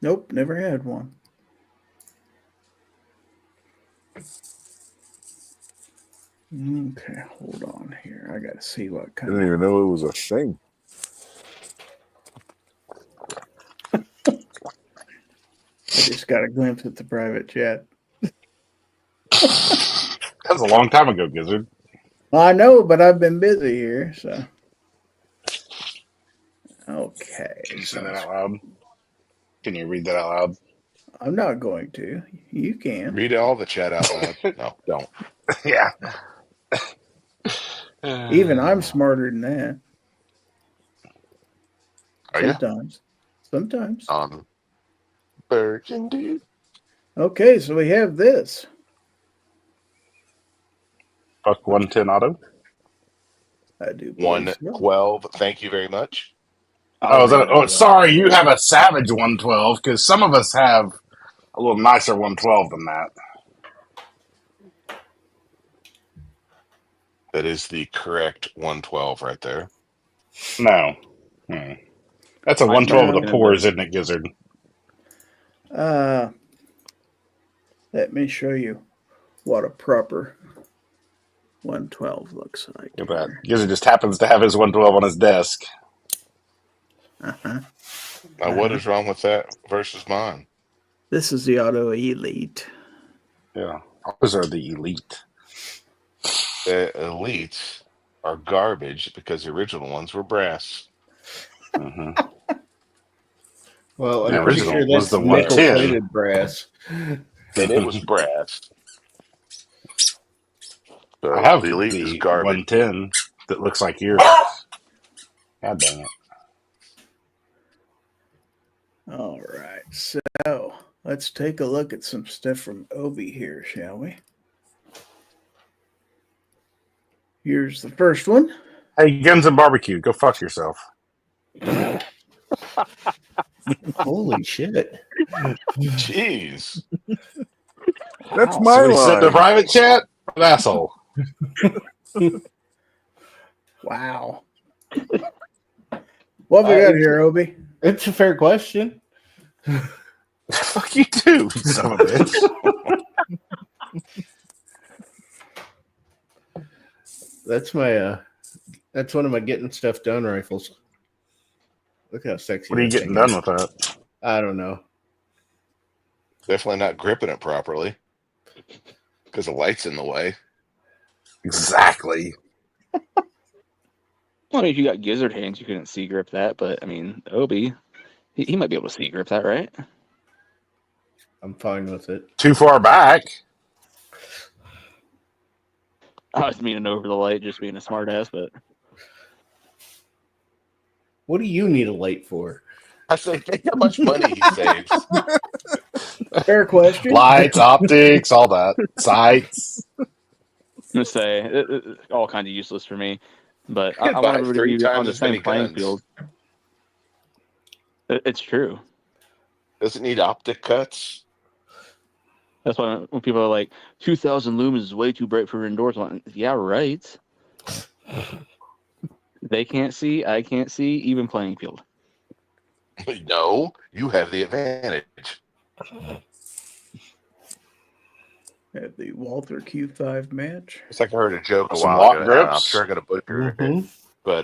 Nope, never had one. Okay, hold on here. I got to see what I kind didn't even know it was a thing. I just got a glimpse at the private chat. That was a long time ago, Gizzard. I know, but I've been busy here, so. Okay. Can you say that out loud? Can you read that out loud? I'm not going to. You can. Read all the chat out loud. No, don't. Yeah. Even I'm smarter than that. Are you Sometimes. on Burgundy? Okay, so we have this. Buck 110 auto. I do believe so. 112. Thank you very much. Oh, sorry, you have a Savage 112 because some of us have a little nicer 112 than that. That is the correct 112 right there. No. That's a Mine's 112 of better the than pores, his. isn't it, Gizzard? Let me show you what a proper 112 looks like. Look at that. Gizzard just happens to have his 112 on his desk. Uh-huh. Now, what is wrong with that versus mine? This is the Auto Elite. Yeah. Those are the elite. The elites are garbage because the original ones were brass. Mm-hmm. Well, The I'm pretty original sure was that's the nickel 110. plated brass. And it was brass. So I have the elite is the garbage. 110 that looks like yours. God dang it. All right, so let's take a look at some stuff from Obi here, shall we? Here's the first one. Hey, Guns and Barbecue, go fuck yourself. Holy shit. Jeez. That's my Somebody sent a line. private chat? An asshole. Wow. What we got here, Obi? It's a fair question. Fuck you too, you son of a bitch. That's my that's one of my getting stuff done rifles. Look how sexy. What are you that getting thing done is. with that? I don't know. Definitely not gripping it properly because the light's in the way. Exactly. Well, if you got gizzard hands, you couldn't see grip that, but I mean, Obi, he might be able to see grip that, right? I'm fine with it. Too far back. I was meaning over the light, just being a smartass, but What do you need a light for? I say, think how much money he saves. Fair question. Lights, optics, all that. Sights. I'm gonna say it's all kind of useless for me. But Could I buy want everybody 3 to be on times the as many same playing guns. field. It's true. Does it need optic cuts? That's why when people are like, 2,000 lumens is way too bright for indoors. I'm like, yeah, right. They can't see. I can't see. Even playing field. No, you have the advantage. At the Walther Q5 match. It's like I heard a joke a Some while lock ago. I'm grips. sure I'm going to butcher Mhm. it. But,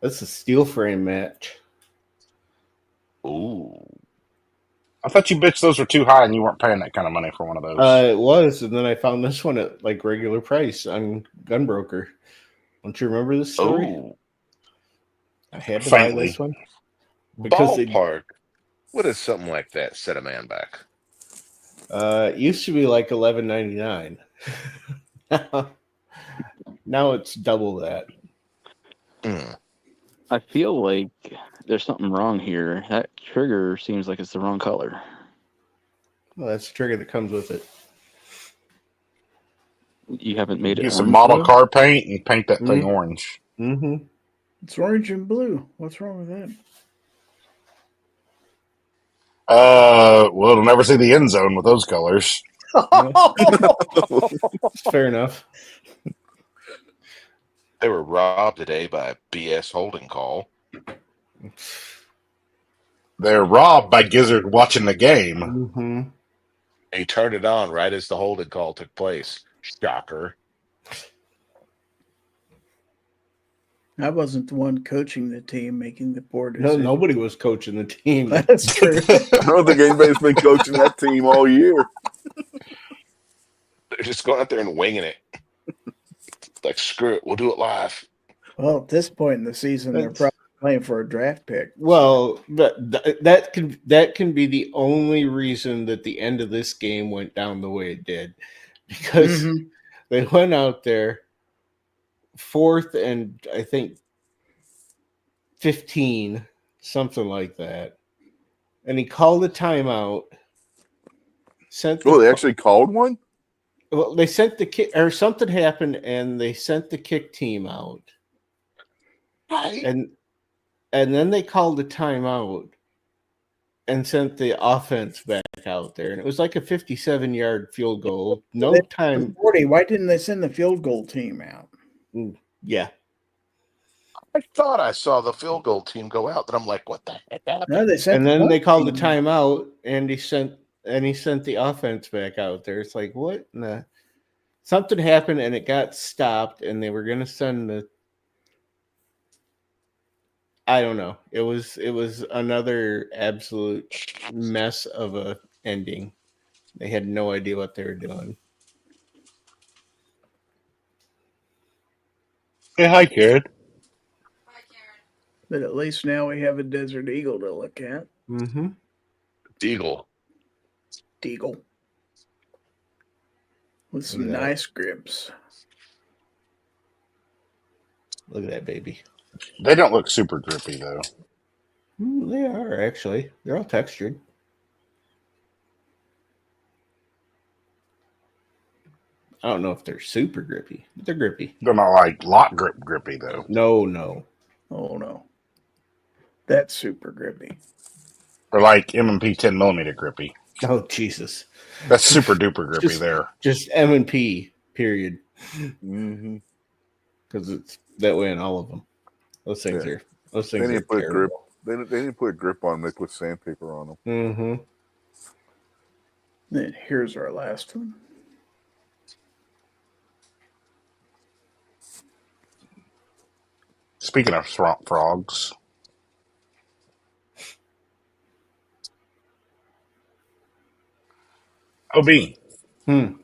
That's the steel frame match. ooh. I thought you bitch those were too high and you weren't paying that kind of money for one of those. It was, and then I found this one at like regular price on Gunbroker. Don't you remember this story? Oh. I had to buy Faintly. this one because it Ballpark. What does something like that set a man back? it used to be like $11.99. Now it's double that. Mm. I feel like there's something wrong here. That trigger seems like it's the wrong color. Well, that's the trigger that comes with it. You haven't made it. Get some orange, model though? car paint and paint that thing Mhm. orange. Mm-hmm. It's orange and blue. What's wrong with that? Well, it'll never see the end zone with those colors. Fair enough. They were robbed today by a BS holding call. They're robbed by Gizzard watching the game. Mm-hmm. He turned it on right as the holding call took place. Shocker. I wasn't the one coaching the team making the poor No, decision. nobody was coaching the team. That's true. I don't think anybody's been coaching that team all year. They're just going out there and winging it. Like, screw it. We'll do it live. Well, at this point in the season, they're That's- probably playing for a draft pick. Well, that can be the only reason that the end of this game went down the way it did, because Mhm. they went out there 4th and I think 15, something like that. And he called a timeout. Oh, they actually called one? Well, they sent the kick, or something happened, and they sent the kick team out. And then they called a timeout and sent the offense back out there. And it was like a 57-yard field goal. No time. 40. Why didn't they send the field goal team out? Yeah. I thought I saw the field goal team go out, and I'm like, what the heck happened? No, they sent And the then they punt called the team. timeout, and he sent the offense back out there. It's like, what? Something happened, and it got stopped, and they were going to send the. I don't know. It was another absolute mess of a ending. They had no idea what they were doing. Hey, hi, Karen. But at least now we have a Desert Eagle to look at. Mm-hmm. Deagle. Deagle. With some Look at that. nice grips. Look at that baby. They don't look super grippy, though. They are, actually. They're all textured. I don't know if they're super grippy, but they're grippy. They're not like lock grip grippy, though. No. Oh, no. That's super grippy. Or like M&P 10 millimeter grippy. Oh, Jesus. That's super duper grippy there. Just M&P, period. Mm-hmm. Because it's that way in all of them. Those things Yeah. are those They things are didn't put grip. terrible. They didn't put grip on them. They put sandpaper on them. Mm-hmm. Then here's our last one. Speaking of swamp frogs, OB, do you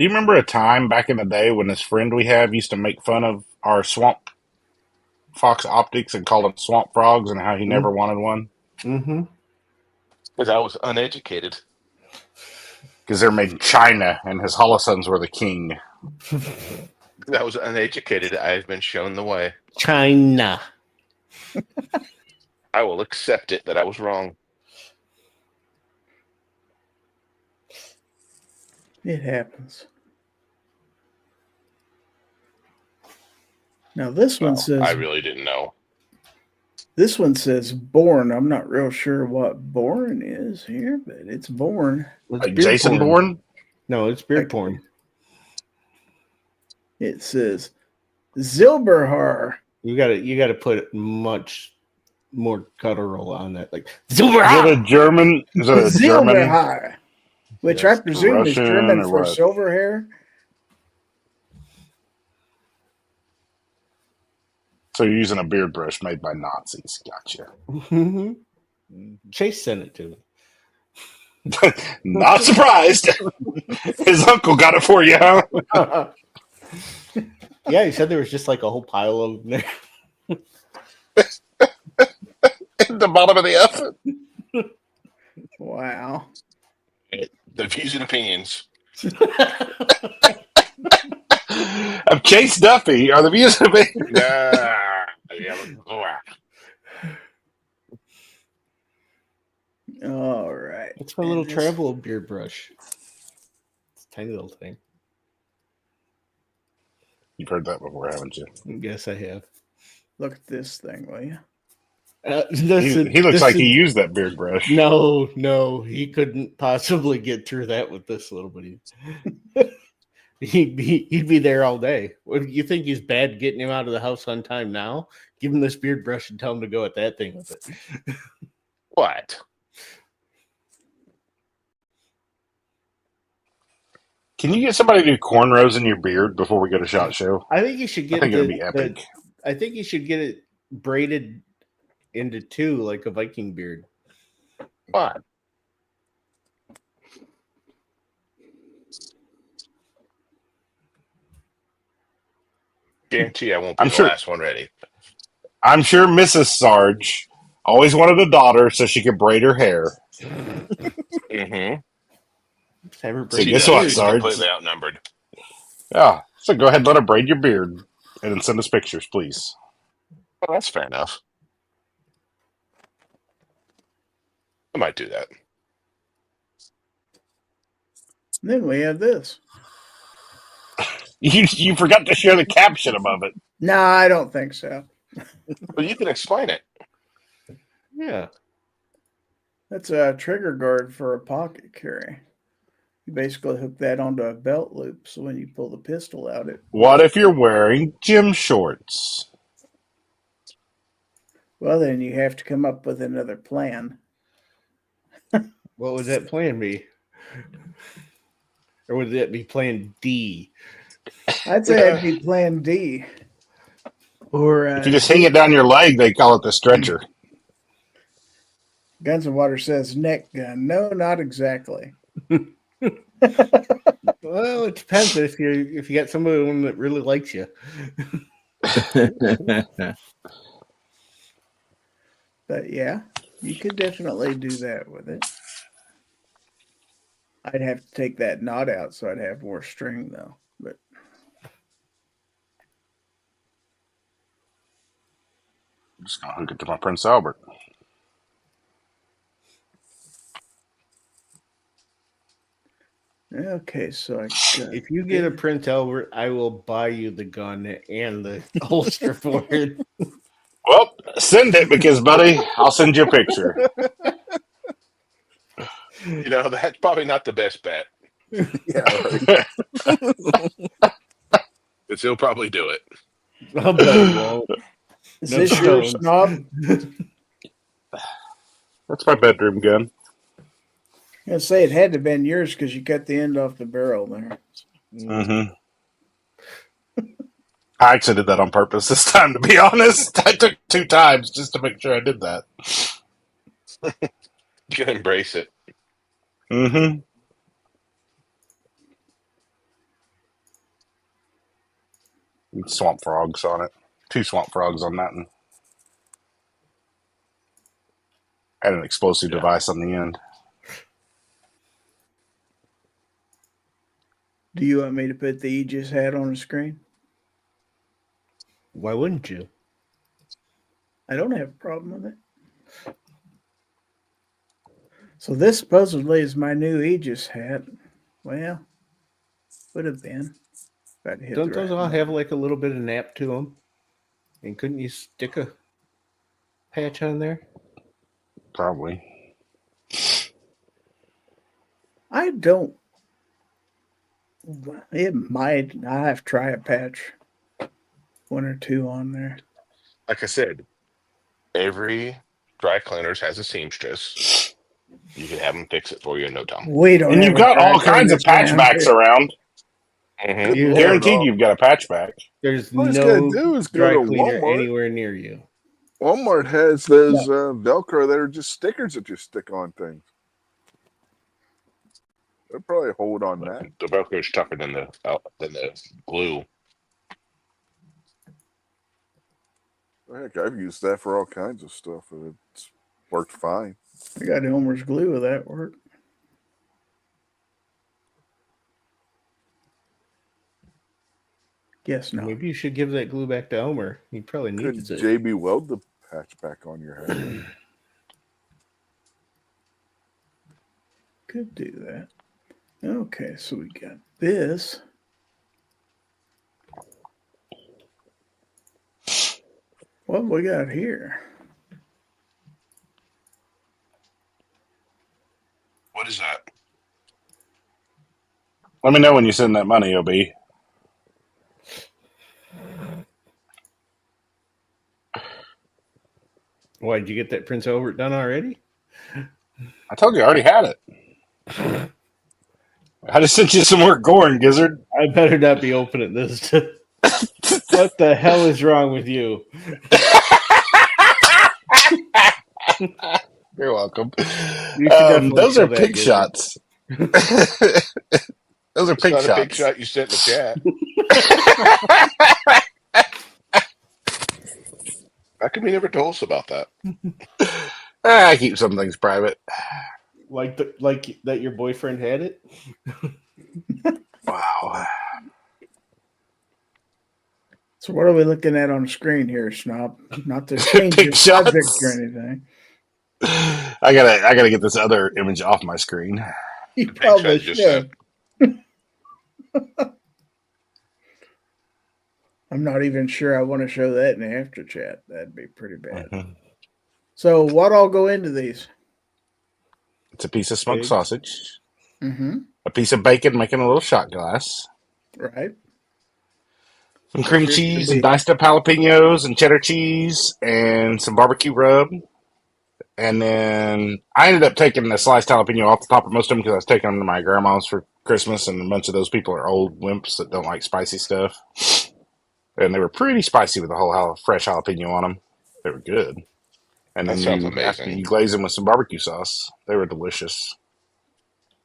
remember a time back in the day when this friend we have used to make fun of our swamp fox optics and call them swamp frogs and how he never wanted one? Mm-hmm. Because I was uneducated. Because they're made in China and his holosons were the king. I was uneducated. I've been shown the way. China. I will accept it that I was wrong. It happens. Now this one says I really didn't know. this one says Born. I'm not real sure what Born is here, but it's Born. It's Like beard Jason porn. Bourne? No, it's beard porn. It says Zilberhar. You gotta put much more guttural on that. Like Is it a German? Is it a German? Zilberhar, which I presume is Russian German or for what? silver hair. So you're using a beard brush made by Nazis. Gotcha. Chase sent it to me. Not surprised. His uncle got it for you, huh? Yeah, he said there was just like a whole pile of them there. At the bottom of the oven. Wow. The views and opinions. Of Chase Duffy are the views of me. All right. It's my little And this- travel beard brush. It's a tiny little thing. You've heard that before, haven't you? Yes, I have. Look at this thing, will you? He looks like he used that beard brush. No, he couldn't possibly get through that with this little bitty. He'd be there all day. What do you think he's bad getting him out of the house on time now? Give him this beard brush and tell him to go at that thing with it. What? Can you get somebody to do cornrows in your beard before we go to SHOT Show? I think you should I get think it would be epic. I think you should get it braided into two like a Viking beard. What? Guarantee I won't be I'm the sure- last one ready. I'm sure Mrs. Sarge always wanted a daughter so she could braid her hair. Mm-hmm. Just have her So braid guess it. what, She's Sarge? completely outnumbered. Yeah. So go ahead and let her braid your beard and then send us pictures, please. Well, that's fair enough. I might do that. And then we have this. You forgot to share the caption above it. No, I don't think so. But you can explain it. Yeah. That's a trigger guard for a pocket carry. You basically hook that onto a belt loop, so when you pull the pistol out, it. What if you're wearing gym shorts? Well, then you have to come up with another plan. What would that plan be? Or would that be plan D? I'd say I'd be plan D. Or If you just hang it down your leg, they call it the stretcher. Guns and Water says neck gun. No, not exactly. Well, it depends if you got someone that really likes you. But yeah, you could definitely do that with it. I'd have to take that knot out so I'd have more string though. But I'm just going to hook it to my Prince Albert. okay, so I got If you get a Prince Albert, I will buy you the gun and the holster for it. Well, send it because, buddy, I'll send you a picture. You know, that's probably not the best bet. Yeah, right. Because he'll probably do it. I'll bet he won't. Is No this your stones. snob? That's my bedroom gun. I'm gonna say it had to have been yours because you cut the end off the barrel there. Mm-hmm. I actually did that on purpose this time, to be honest. I took 2 times just to make sure I did that. You can embrace it. Mm-hmm. Swamp frogs on it. 2 swamp frogs on that one. Had an explosive device on the end. Do you want me to put the Aegis hat on the screen? Why wouldn't you? I don't have a problem with it. So this supposedly is my new Aegis hat. Well, would have been. If I'd hit Don't the those right all one. have like a little bit of nap to them? And couldn't you stick a patch on there? Probably. I don't. It might. I have to try a patch. 1 or 2 on there. Like I said, every dry cleaners has a seamstress. You can have them fix it for you in no time. We don't. And have you've a got dry all kinds of cleaners around patchbacks here. around. Mhm. You have- Guaranteed you've got a patchback. There's All he's gotta no do is go dry to cleaner Walmart. anywhere near you. Walmart has those Velcro that are just stickers that you stick on things. They'll probably hold on that. The Velcro is tougher than the glue. Heck, I've used that for all kinds of stuff, and it's worked fine. I got Elmer's glue. Will that work? Guess not. Maybe you should give that glue back to Elmer. He probably Could needs it. JB weld the patch back on your head? Could do that. Okay, so we got this. What we got here? What is that? Let me know when you send that money, OB. Why, did you get that Prince Albert done already? I told you I already had it. I just sent you some more Gorn, Gizzard. I better not be opening this. What the hell is wrong with you? You're welcome. You should definitely Those show are that, pig Gizzard. shots. Those are It's pig not a big shots. shot you sent in the chat. How come you never told us about that? I keep some things private. Like that your boyfriend had it? Wow. So what are we looking at on the screen here, Snob? Not to change Pig the subject shots. or anything. I gotta get this other image off my screen. You The picture I probably just sent. should. I'm not even sure I want to show that in the after chat. That'd be pretty bad. Mhm. So what all go into these? It's a piece of smoked Eggs. sausage, Mm-hmm. a piece of bacon making a little shot glass, Right. some cream Sure should cheese be. and diced up jalapenos and cheddar cheese and some barbecue rub. And then I ended up taking the sliced jalapeno off the top of most of them because I was taking them to my grandma's for Christmas, and a bunch of those people are old wimps that don't like spicy stuff. And they were pretty spicy with a whole fresh jalapeno on them. They were good. And That then sounds after amazing. you glaze them with some barbecue sauce, they were delicious.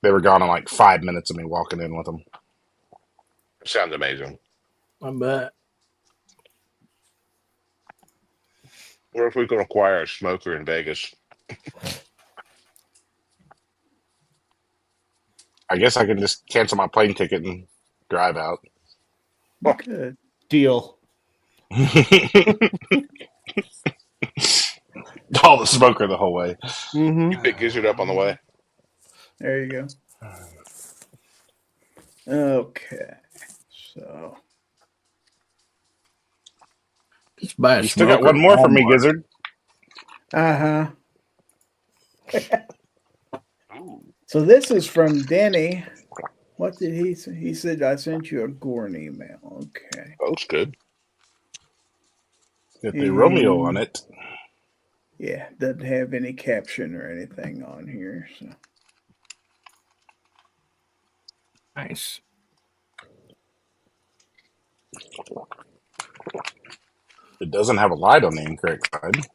They were gone in like 5 minutes of me walking in with them. Sounds amazing. I bet. Or if we could acquire a smoker in Vegas. I guess I can just cancel my plane ticket and drive out. Good. Deal. All the smoker the whole way. Mm-hmm. You pick Gizzard up on the way. There you go. Okay. So Just buy a You still got smoker one at more for me, Walmart. Gizzard. uh-huh. Ooh. So this is from Denny. What did he say? He said I sent you a Gorn email. Okay. That's good. Got the Romeo on Mm. it. Yeah, doesn't have any caption or anything on here. So Nice. It doesn't have a light on the incorrect side.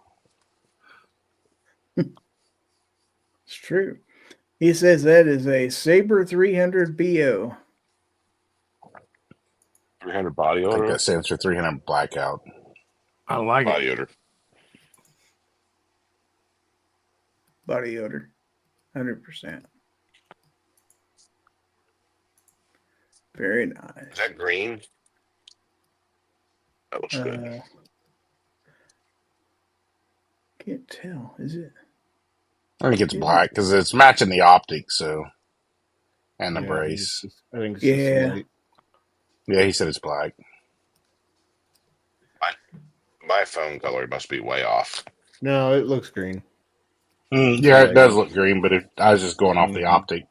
it's true. He says that is a Sabre 300 BO. 300 body I think odor. that stands for 300 blackout. I like it. Body odor. Body odor. 100%. Very nice. Is that green? That looks good. Can't tell. Is it? I think it's black because it's matching the optic, so and the Yeah, brace. I think it's just Yeah. the light. Yeah, he said it's black. My phone color must be way off. No, it looks green. Yeah, it does look green, but I was just going off the Mhm. optic.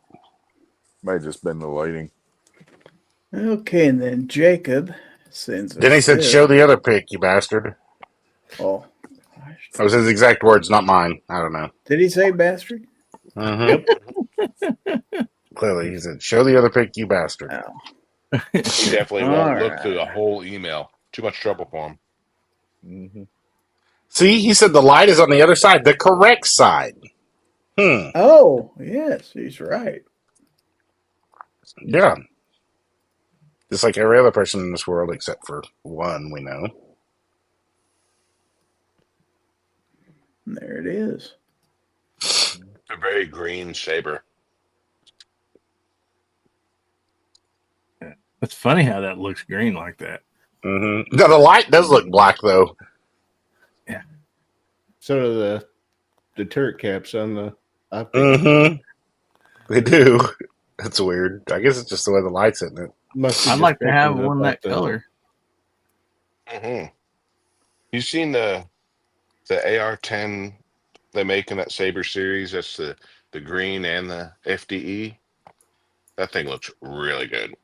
Might just been the lighting. Okay, and then Jacob sends us Then he said, this. "Show the other pic, you bastard." Oh, gosh. That was his exact words, not mine. I don't know. Did he say bastard? Clearly, he said, "Show the other pic, you bastard." Oh. He definitely All won't look right. through the whole email. Too much trouble for him. Mm-hmm. See, he said the light is on the other side, the correct side. Oh, yes, he's right. Yeah. Just like every other person in this world except for one we know. And there it is. A very green saber. It's funny how that looks green like that. Mm-hmm. Now, the light does look black, though. So do the turret caps on the optic. Mm-hmm. They do. That's weird. I guess it's just the way the light's in it. Must be I'd just like to picking have it up one off that the- color. Mm-hmm. You seen the AR-10 they make in that Saber series? That's the green and the FDE. That thing looks really good.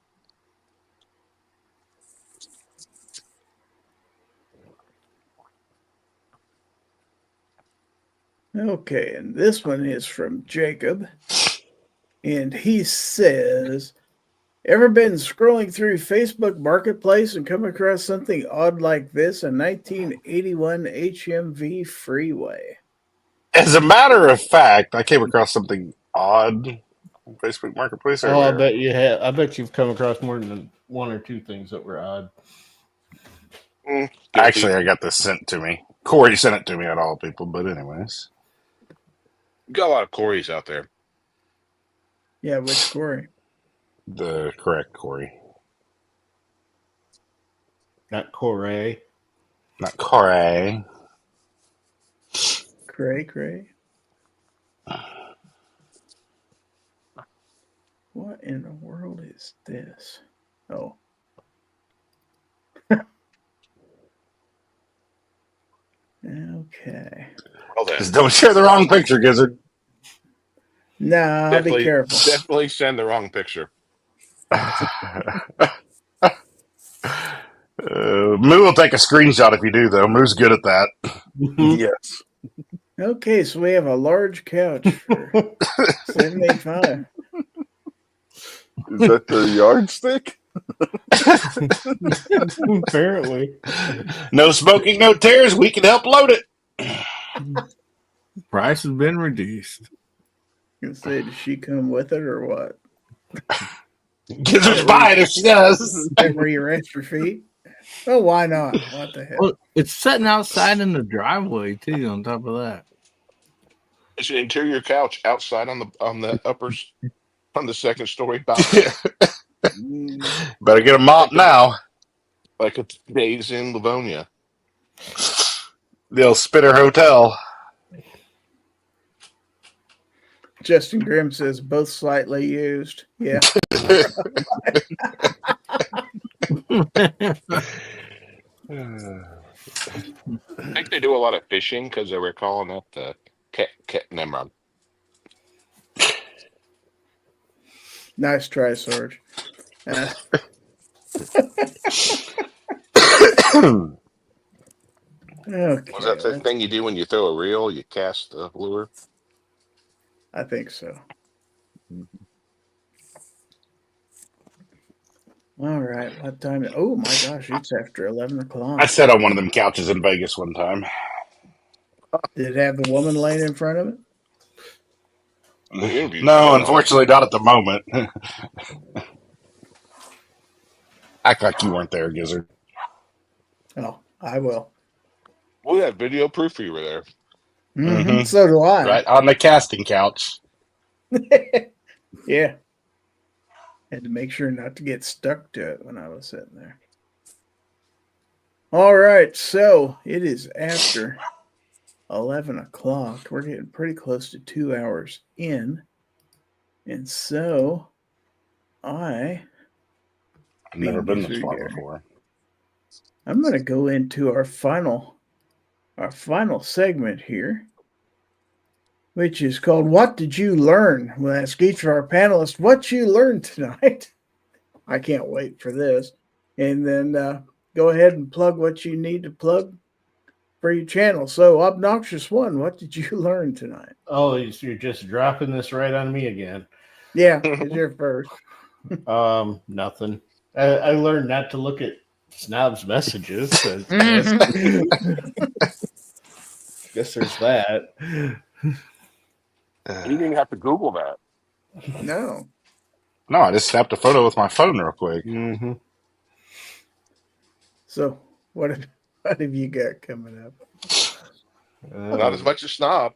Okay, and this one is from Jacob. And he says, ever been scrolling through Facebook Marketplace and come across something odd like this? A 1981 HMV Freeway. As a matter of fact, I came across something odd on Facebook Marketplace Oh, I earlier. bet you have. I bet you've come across more than one or two things that were odd. Guilty. Actually, I got this sent to me. Corey sent it to me, at all people, but anyways. Got a lot of Corys out there. Yeah, which Corey? The correct Corey. Not Corey. Not Corey. Cray. What in the world is this? Oh. Okay. Well then, Just don't share the wrong picture, Gizzard. No, I'll be careful. definitely send the wrong picture. Moo will take a screenshot if you do, though. Moo's good at that. Yes. Okay, so we have a large couch for $7.85. Is that the yardstick? Apparently. No smoking, no tears. We can help load it. Price has been reduced. Gonna say, does she come with it or what? Gizzard's buying if she does. Where you rest your feet? Oh, why not? What the hell? Well, it's sitting outside in the driveway too. On top of that, It's an interior couch outside on the uppers on the second story balcony, Better get a mop now. like a days in Livonia. The old Spitter Hotel. Justin Grimm says both slightly used. Yeah. I think they do a lot of fishing because they were calling it the cat. Never mind. Nice try, Sarge. Okay. Was that the thing you do when you throw a reel? You cast the lure. I think so. All right. What time? Oh my gosh, it's after 11 o'clock. I sat on one of them couches in Vegas one time. Did it have the woman laying in front of it? No, unfortunately, not at the moment. Act like you weren't there, Gizzard. Oh, I will. We have video proof you were there. Mhm. So do I. Right on the casting couch. Yeah. Had to make sure not to get stuck to it when I was sitting there. All right. So it is after 11 o'clock. We're getting pretty close to 2 hours in. And so I've never been this far before. I'm going to go into our final segment here, which is called What Did You Learn? We'll ask each of our panelists what you learned tonight. I can't wait for this. And then go ahead and plug what you need to plug for your channel. So, Obnoxious One, what did you learn tonight? Oh, you're just dropping this right on me again. Yeah, it's your first. Nothing. I learned not to look at Snob's messages. Guess there's that. You didn't even have to Google that. No. No, I just snapped a photo with my phone real quick. Mm-hmm. So, what have you got coming up? Not as much as Snob.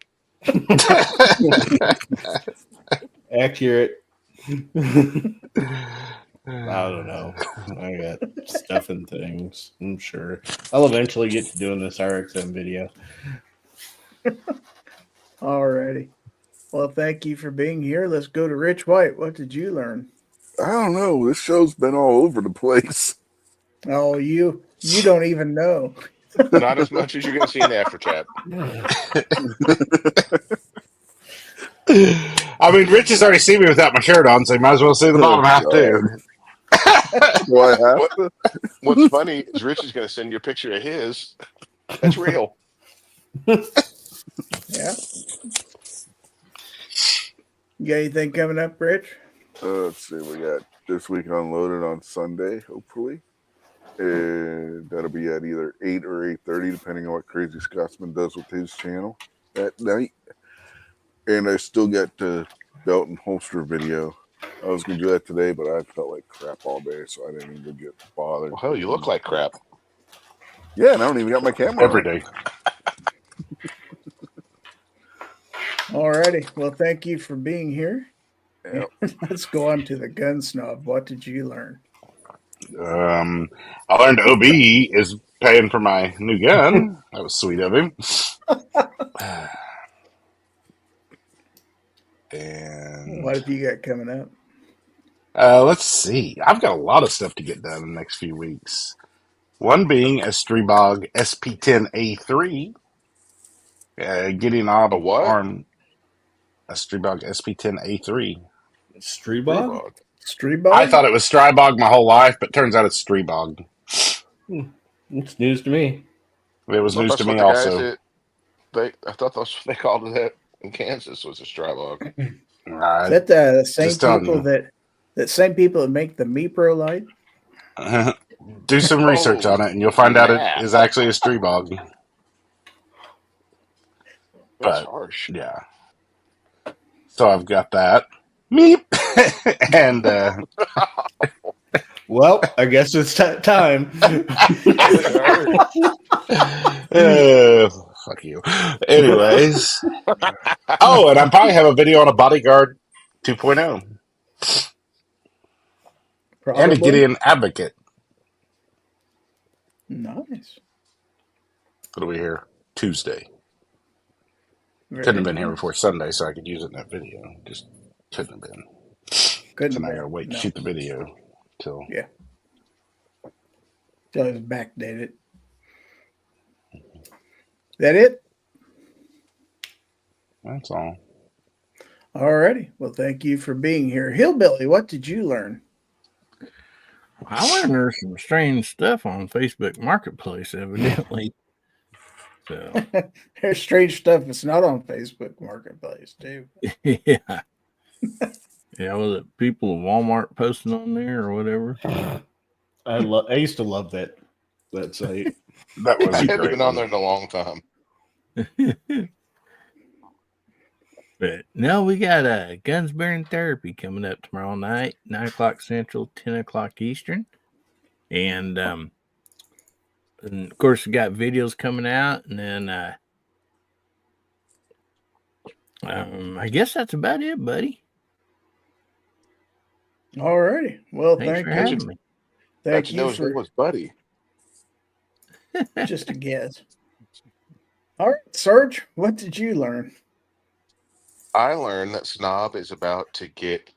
Accurate. I don't know. I got stuff and things. I'm sure I'll eventually get to doing this RXM video. Alrighty. Well, thank you for being here. Let's go to Rich White. What did you learn? I don't know. This show's been all over the place. Oh, you don't even know. Not as much as you're going to see in the after chat. I mean, Rich has already seen me without my shirt on, so he might as well see the bottom half too. Do I have to? What's funny is Rich is going to send you a picture of his. That's real. Yeah. You got anything coming up, Rich? Let's see. We got This Week Unloaded on Sunday, hopefully. And that'll be at either 8 or 8:30, depending on what Crazy Scotsman does with his channel that night. And I still got the belt and holster video. I was going to do that today, but I felt like crap all day, so I didn't even get bothered. Well, hell, you look like crap. Yeah, and I don't even got my camera Every on. day. Alrighty. Well, thank you for being here. Yep. Let's go on to the gun snob. What did you learn? I learned OB is paying for my new gun. That was sweet of him. And What have you got coming up? Let's see. I've got a lot of stuff to get done in the next few weeks. One being a Streebog SP10A3. Getting A what? on a Streebog SP10A3. Streebog? Streebog. Streebog? I thought it was Strybog my whole life, but turns out it's Streebog. It's news to me. It was I thought news that's to what me the guys also. I thought that's what they called it in Kansas was a Strybog. Is that the same just telling people you. that same people that make the MePro light? Do some research on it, and you'll find out it is actually a Streebog. That's But harsh. yeah, so I've got that. Meep, and Well, I guess it's time. fuck you. Anyways, oh, and I probably have a video on a Bodyguard 2.0 and a Probably. Gideon Advocate. Nice. What do we hear? Tuesday. Very Couldn't have been here nice. before Sunday, so I could use it in that video. Just couldn't have been. Couldn't So now I be. gotta wait to No. shoot the video till. Yeah. Till it's backdated. That it? That's all. Alrighty. Well, thank you for being here. Hillbilly, what did you learn? I learned there's some strange stuff on Facebook Marketplace, evidently. So There's strange stuff that's not on Facebook Marketplace, too. yeah. Yeah, was it people at Walmart posting on there or whatever? I used to love that site. That was I a haven't great been on one. there in a long time. But no, we got Guns Bearing Therapy coming up tomorrow night, 9 o'clock Central, 10 o'clock Eastern. And of course, we got videos coming out. And then I guess that's about it, buddy. Alrighty. Well, Thanks for thank you. having me. How'd Thank you know you his name for was Buddy? just a guess. All right, Serge, what did you learn? I learned that Snob is about to get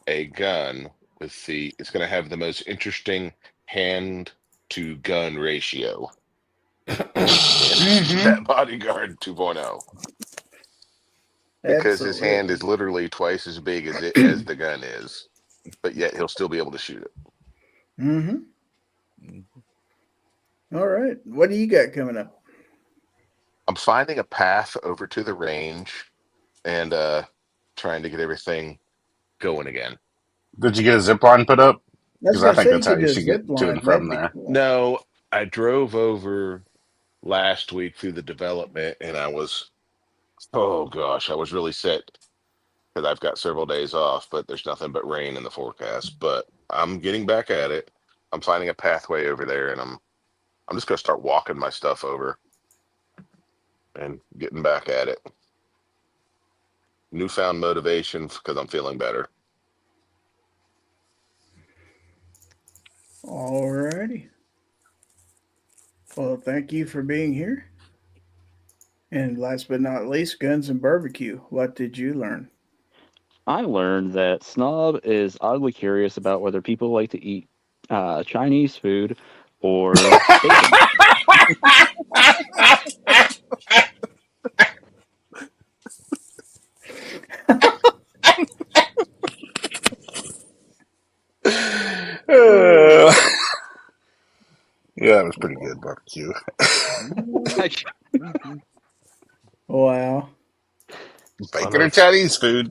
a gun with it's going to have the most interesting hand to gun ratio. That Bodyguard 2.0. Because his Absolutely. hand is literally twice as big as the gun is, but yet he'll still be able to shoot it. Mm-hmm. All right. What do you got coming up? I'm finding a path over to the range and trying to get everything going again. Did you get a zip line put up? That's Because I what think say, that's you how could you do a should get zip to line. and from That'd be there. cool. No, I drove over last week through the development and I was, oh gosh, I was really set because I've got several days off, but there's nothing but rain in the forecast. But I'm getting back at it. I'm finding a pathway over there and I'm just going to start walking my stuff over and getting back at it. Newfound motivation because I'm feeling better. All righty. Well, thank you for being here. And last but not least, Guns and Barbecue. What did you learn? I learned that Snob is oddly curious about whether people like to eat Chinese food or bacon. Yeah, that was pretty good barbecue. Wow. Bacon or Chinese food?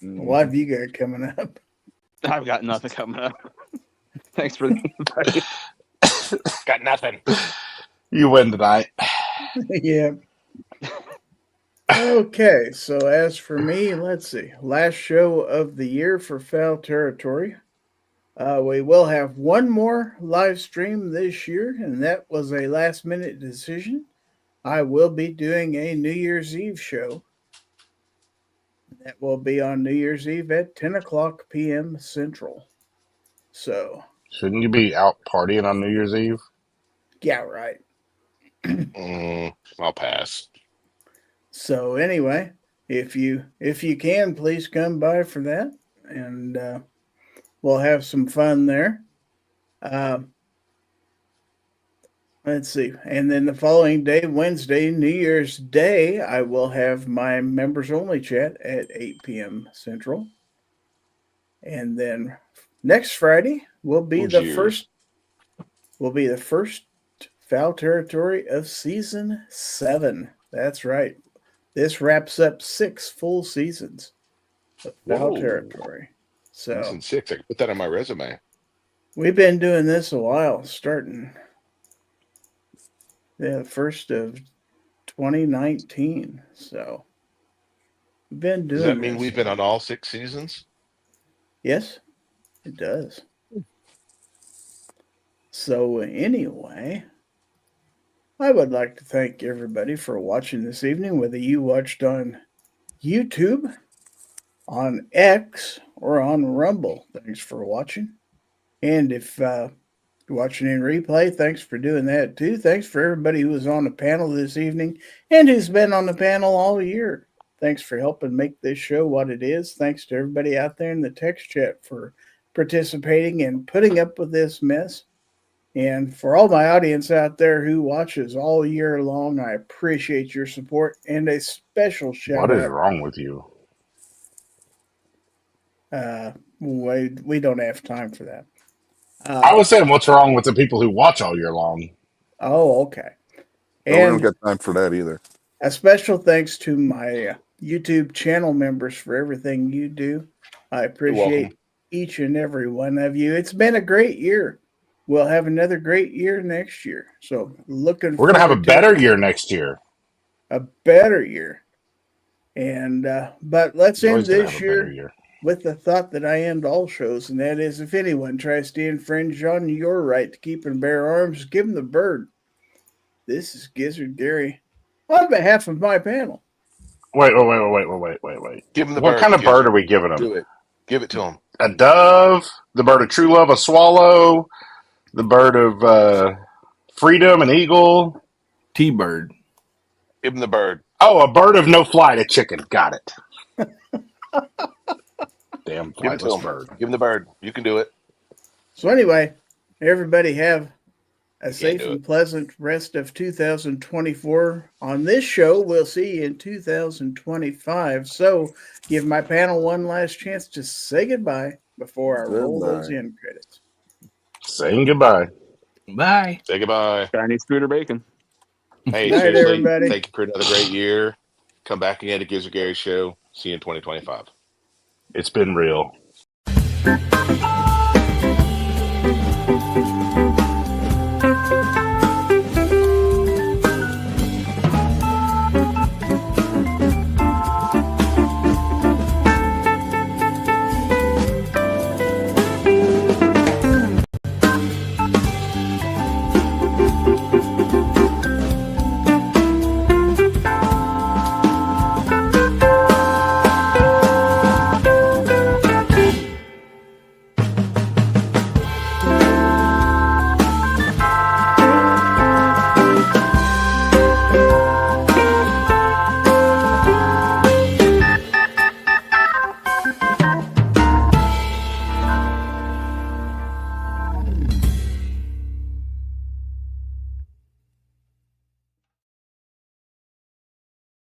What have you got coming up? I've got nothing coming up. Thanks for the invite. Got nothing. You win tonight. Yeah. Okay, so as for me, let's see. Last show of the year for Fowl Territory. We will have one more live stream this year, and that was a last minute decision. I will be doing a New Year's Eve show. That will be on New Year's Eve at 10 o'clock p.m. Central. So, Shouldn't you be out partying on New Year's Eve? yeah, right. I'll pass. So anyway, if you can, please come by for that. and we'll have some fun there. Let's see. And then the following day, Wednesday, New Year's Day, I will have my members only chat at 8 p.m. Central. And then next Friday will be the first Fowl Territory of season 7. That's right. This wraps up 6 full seasons of Fowl Territory. So Season 6. I can put that on my resume. we've been doing this a while, starting the first of 2019. So we've been doing. Does that mean this. we've been on all 6 seasons? Yes, it does. So anyway, I would like to thank everybody for watching this evening, whether you watched on YouTube, on X, or on Rumble. Thanks for watching. And if you're watching in replay, thanks for doing that too. Thanks for everybody who was on the panel this evening and who's been on the panel all year. Thanks for helping make this show what it is. Thanks to everybody out there in the text chat for participating and putting up with this mess. And for all my audience out there who watches all year long, I appreciate your support, and a special shout out. What is wrong with you? We don't have time for that. I was saying, what's wrong with the people who watch all year long? Oh, okay. We don't And got time for that either. a special thanks to my YouTube channel members for everything you do. I appreciate each and every one of you. It's been a great year. We'll have another great year next year. So We're going to have a better year next year. A better year. And but let's You're end always gonna this have a better year with the thought that I end all shows, and that is, if anyone tries to infringe on your right to keep and bear arms, give them the bird. This is Gizzard Gary on behalf of my panel. Wait. Give him the What bird. kind of bird are we giving them? Do it. Give it to him. A dove, the bird of true love, a swallow, the bird of freedom, an eagle. T-bird. Give him the bird. Oh, a bird of no flight, a chicken. Got it. Damn Give it to flightless him. bird. Give him the bird. You can do it. So anyway, everybody have a safe do and it. pleasant rest of 2024. On this show, we'll see you in 2025. So give my panel one last chance to say goodbye before I roll those Goodbye. end credits. Saying goodbye. Bye. Say goodbye. Chinese food or bacon. Hey, Night, seriously, everybody. thank you for another great year. Come back again to Gizzard Gary Show. See you in 2025. It's been real.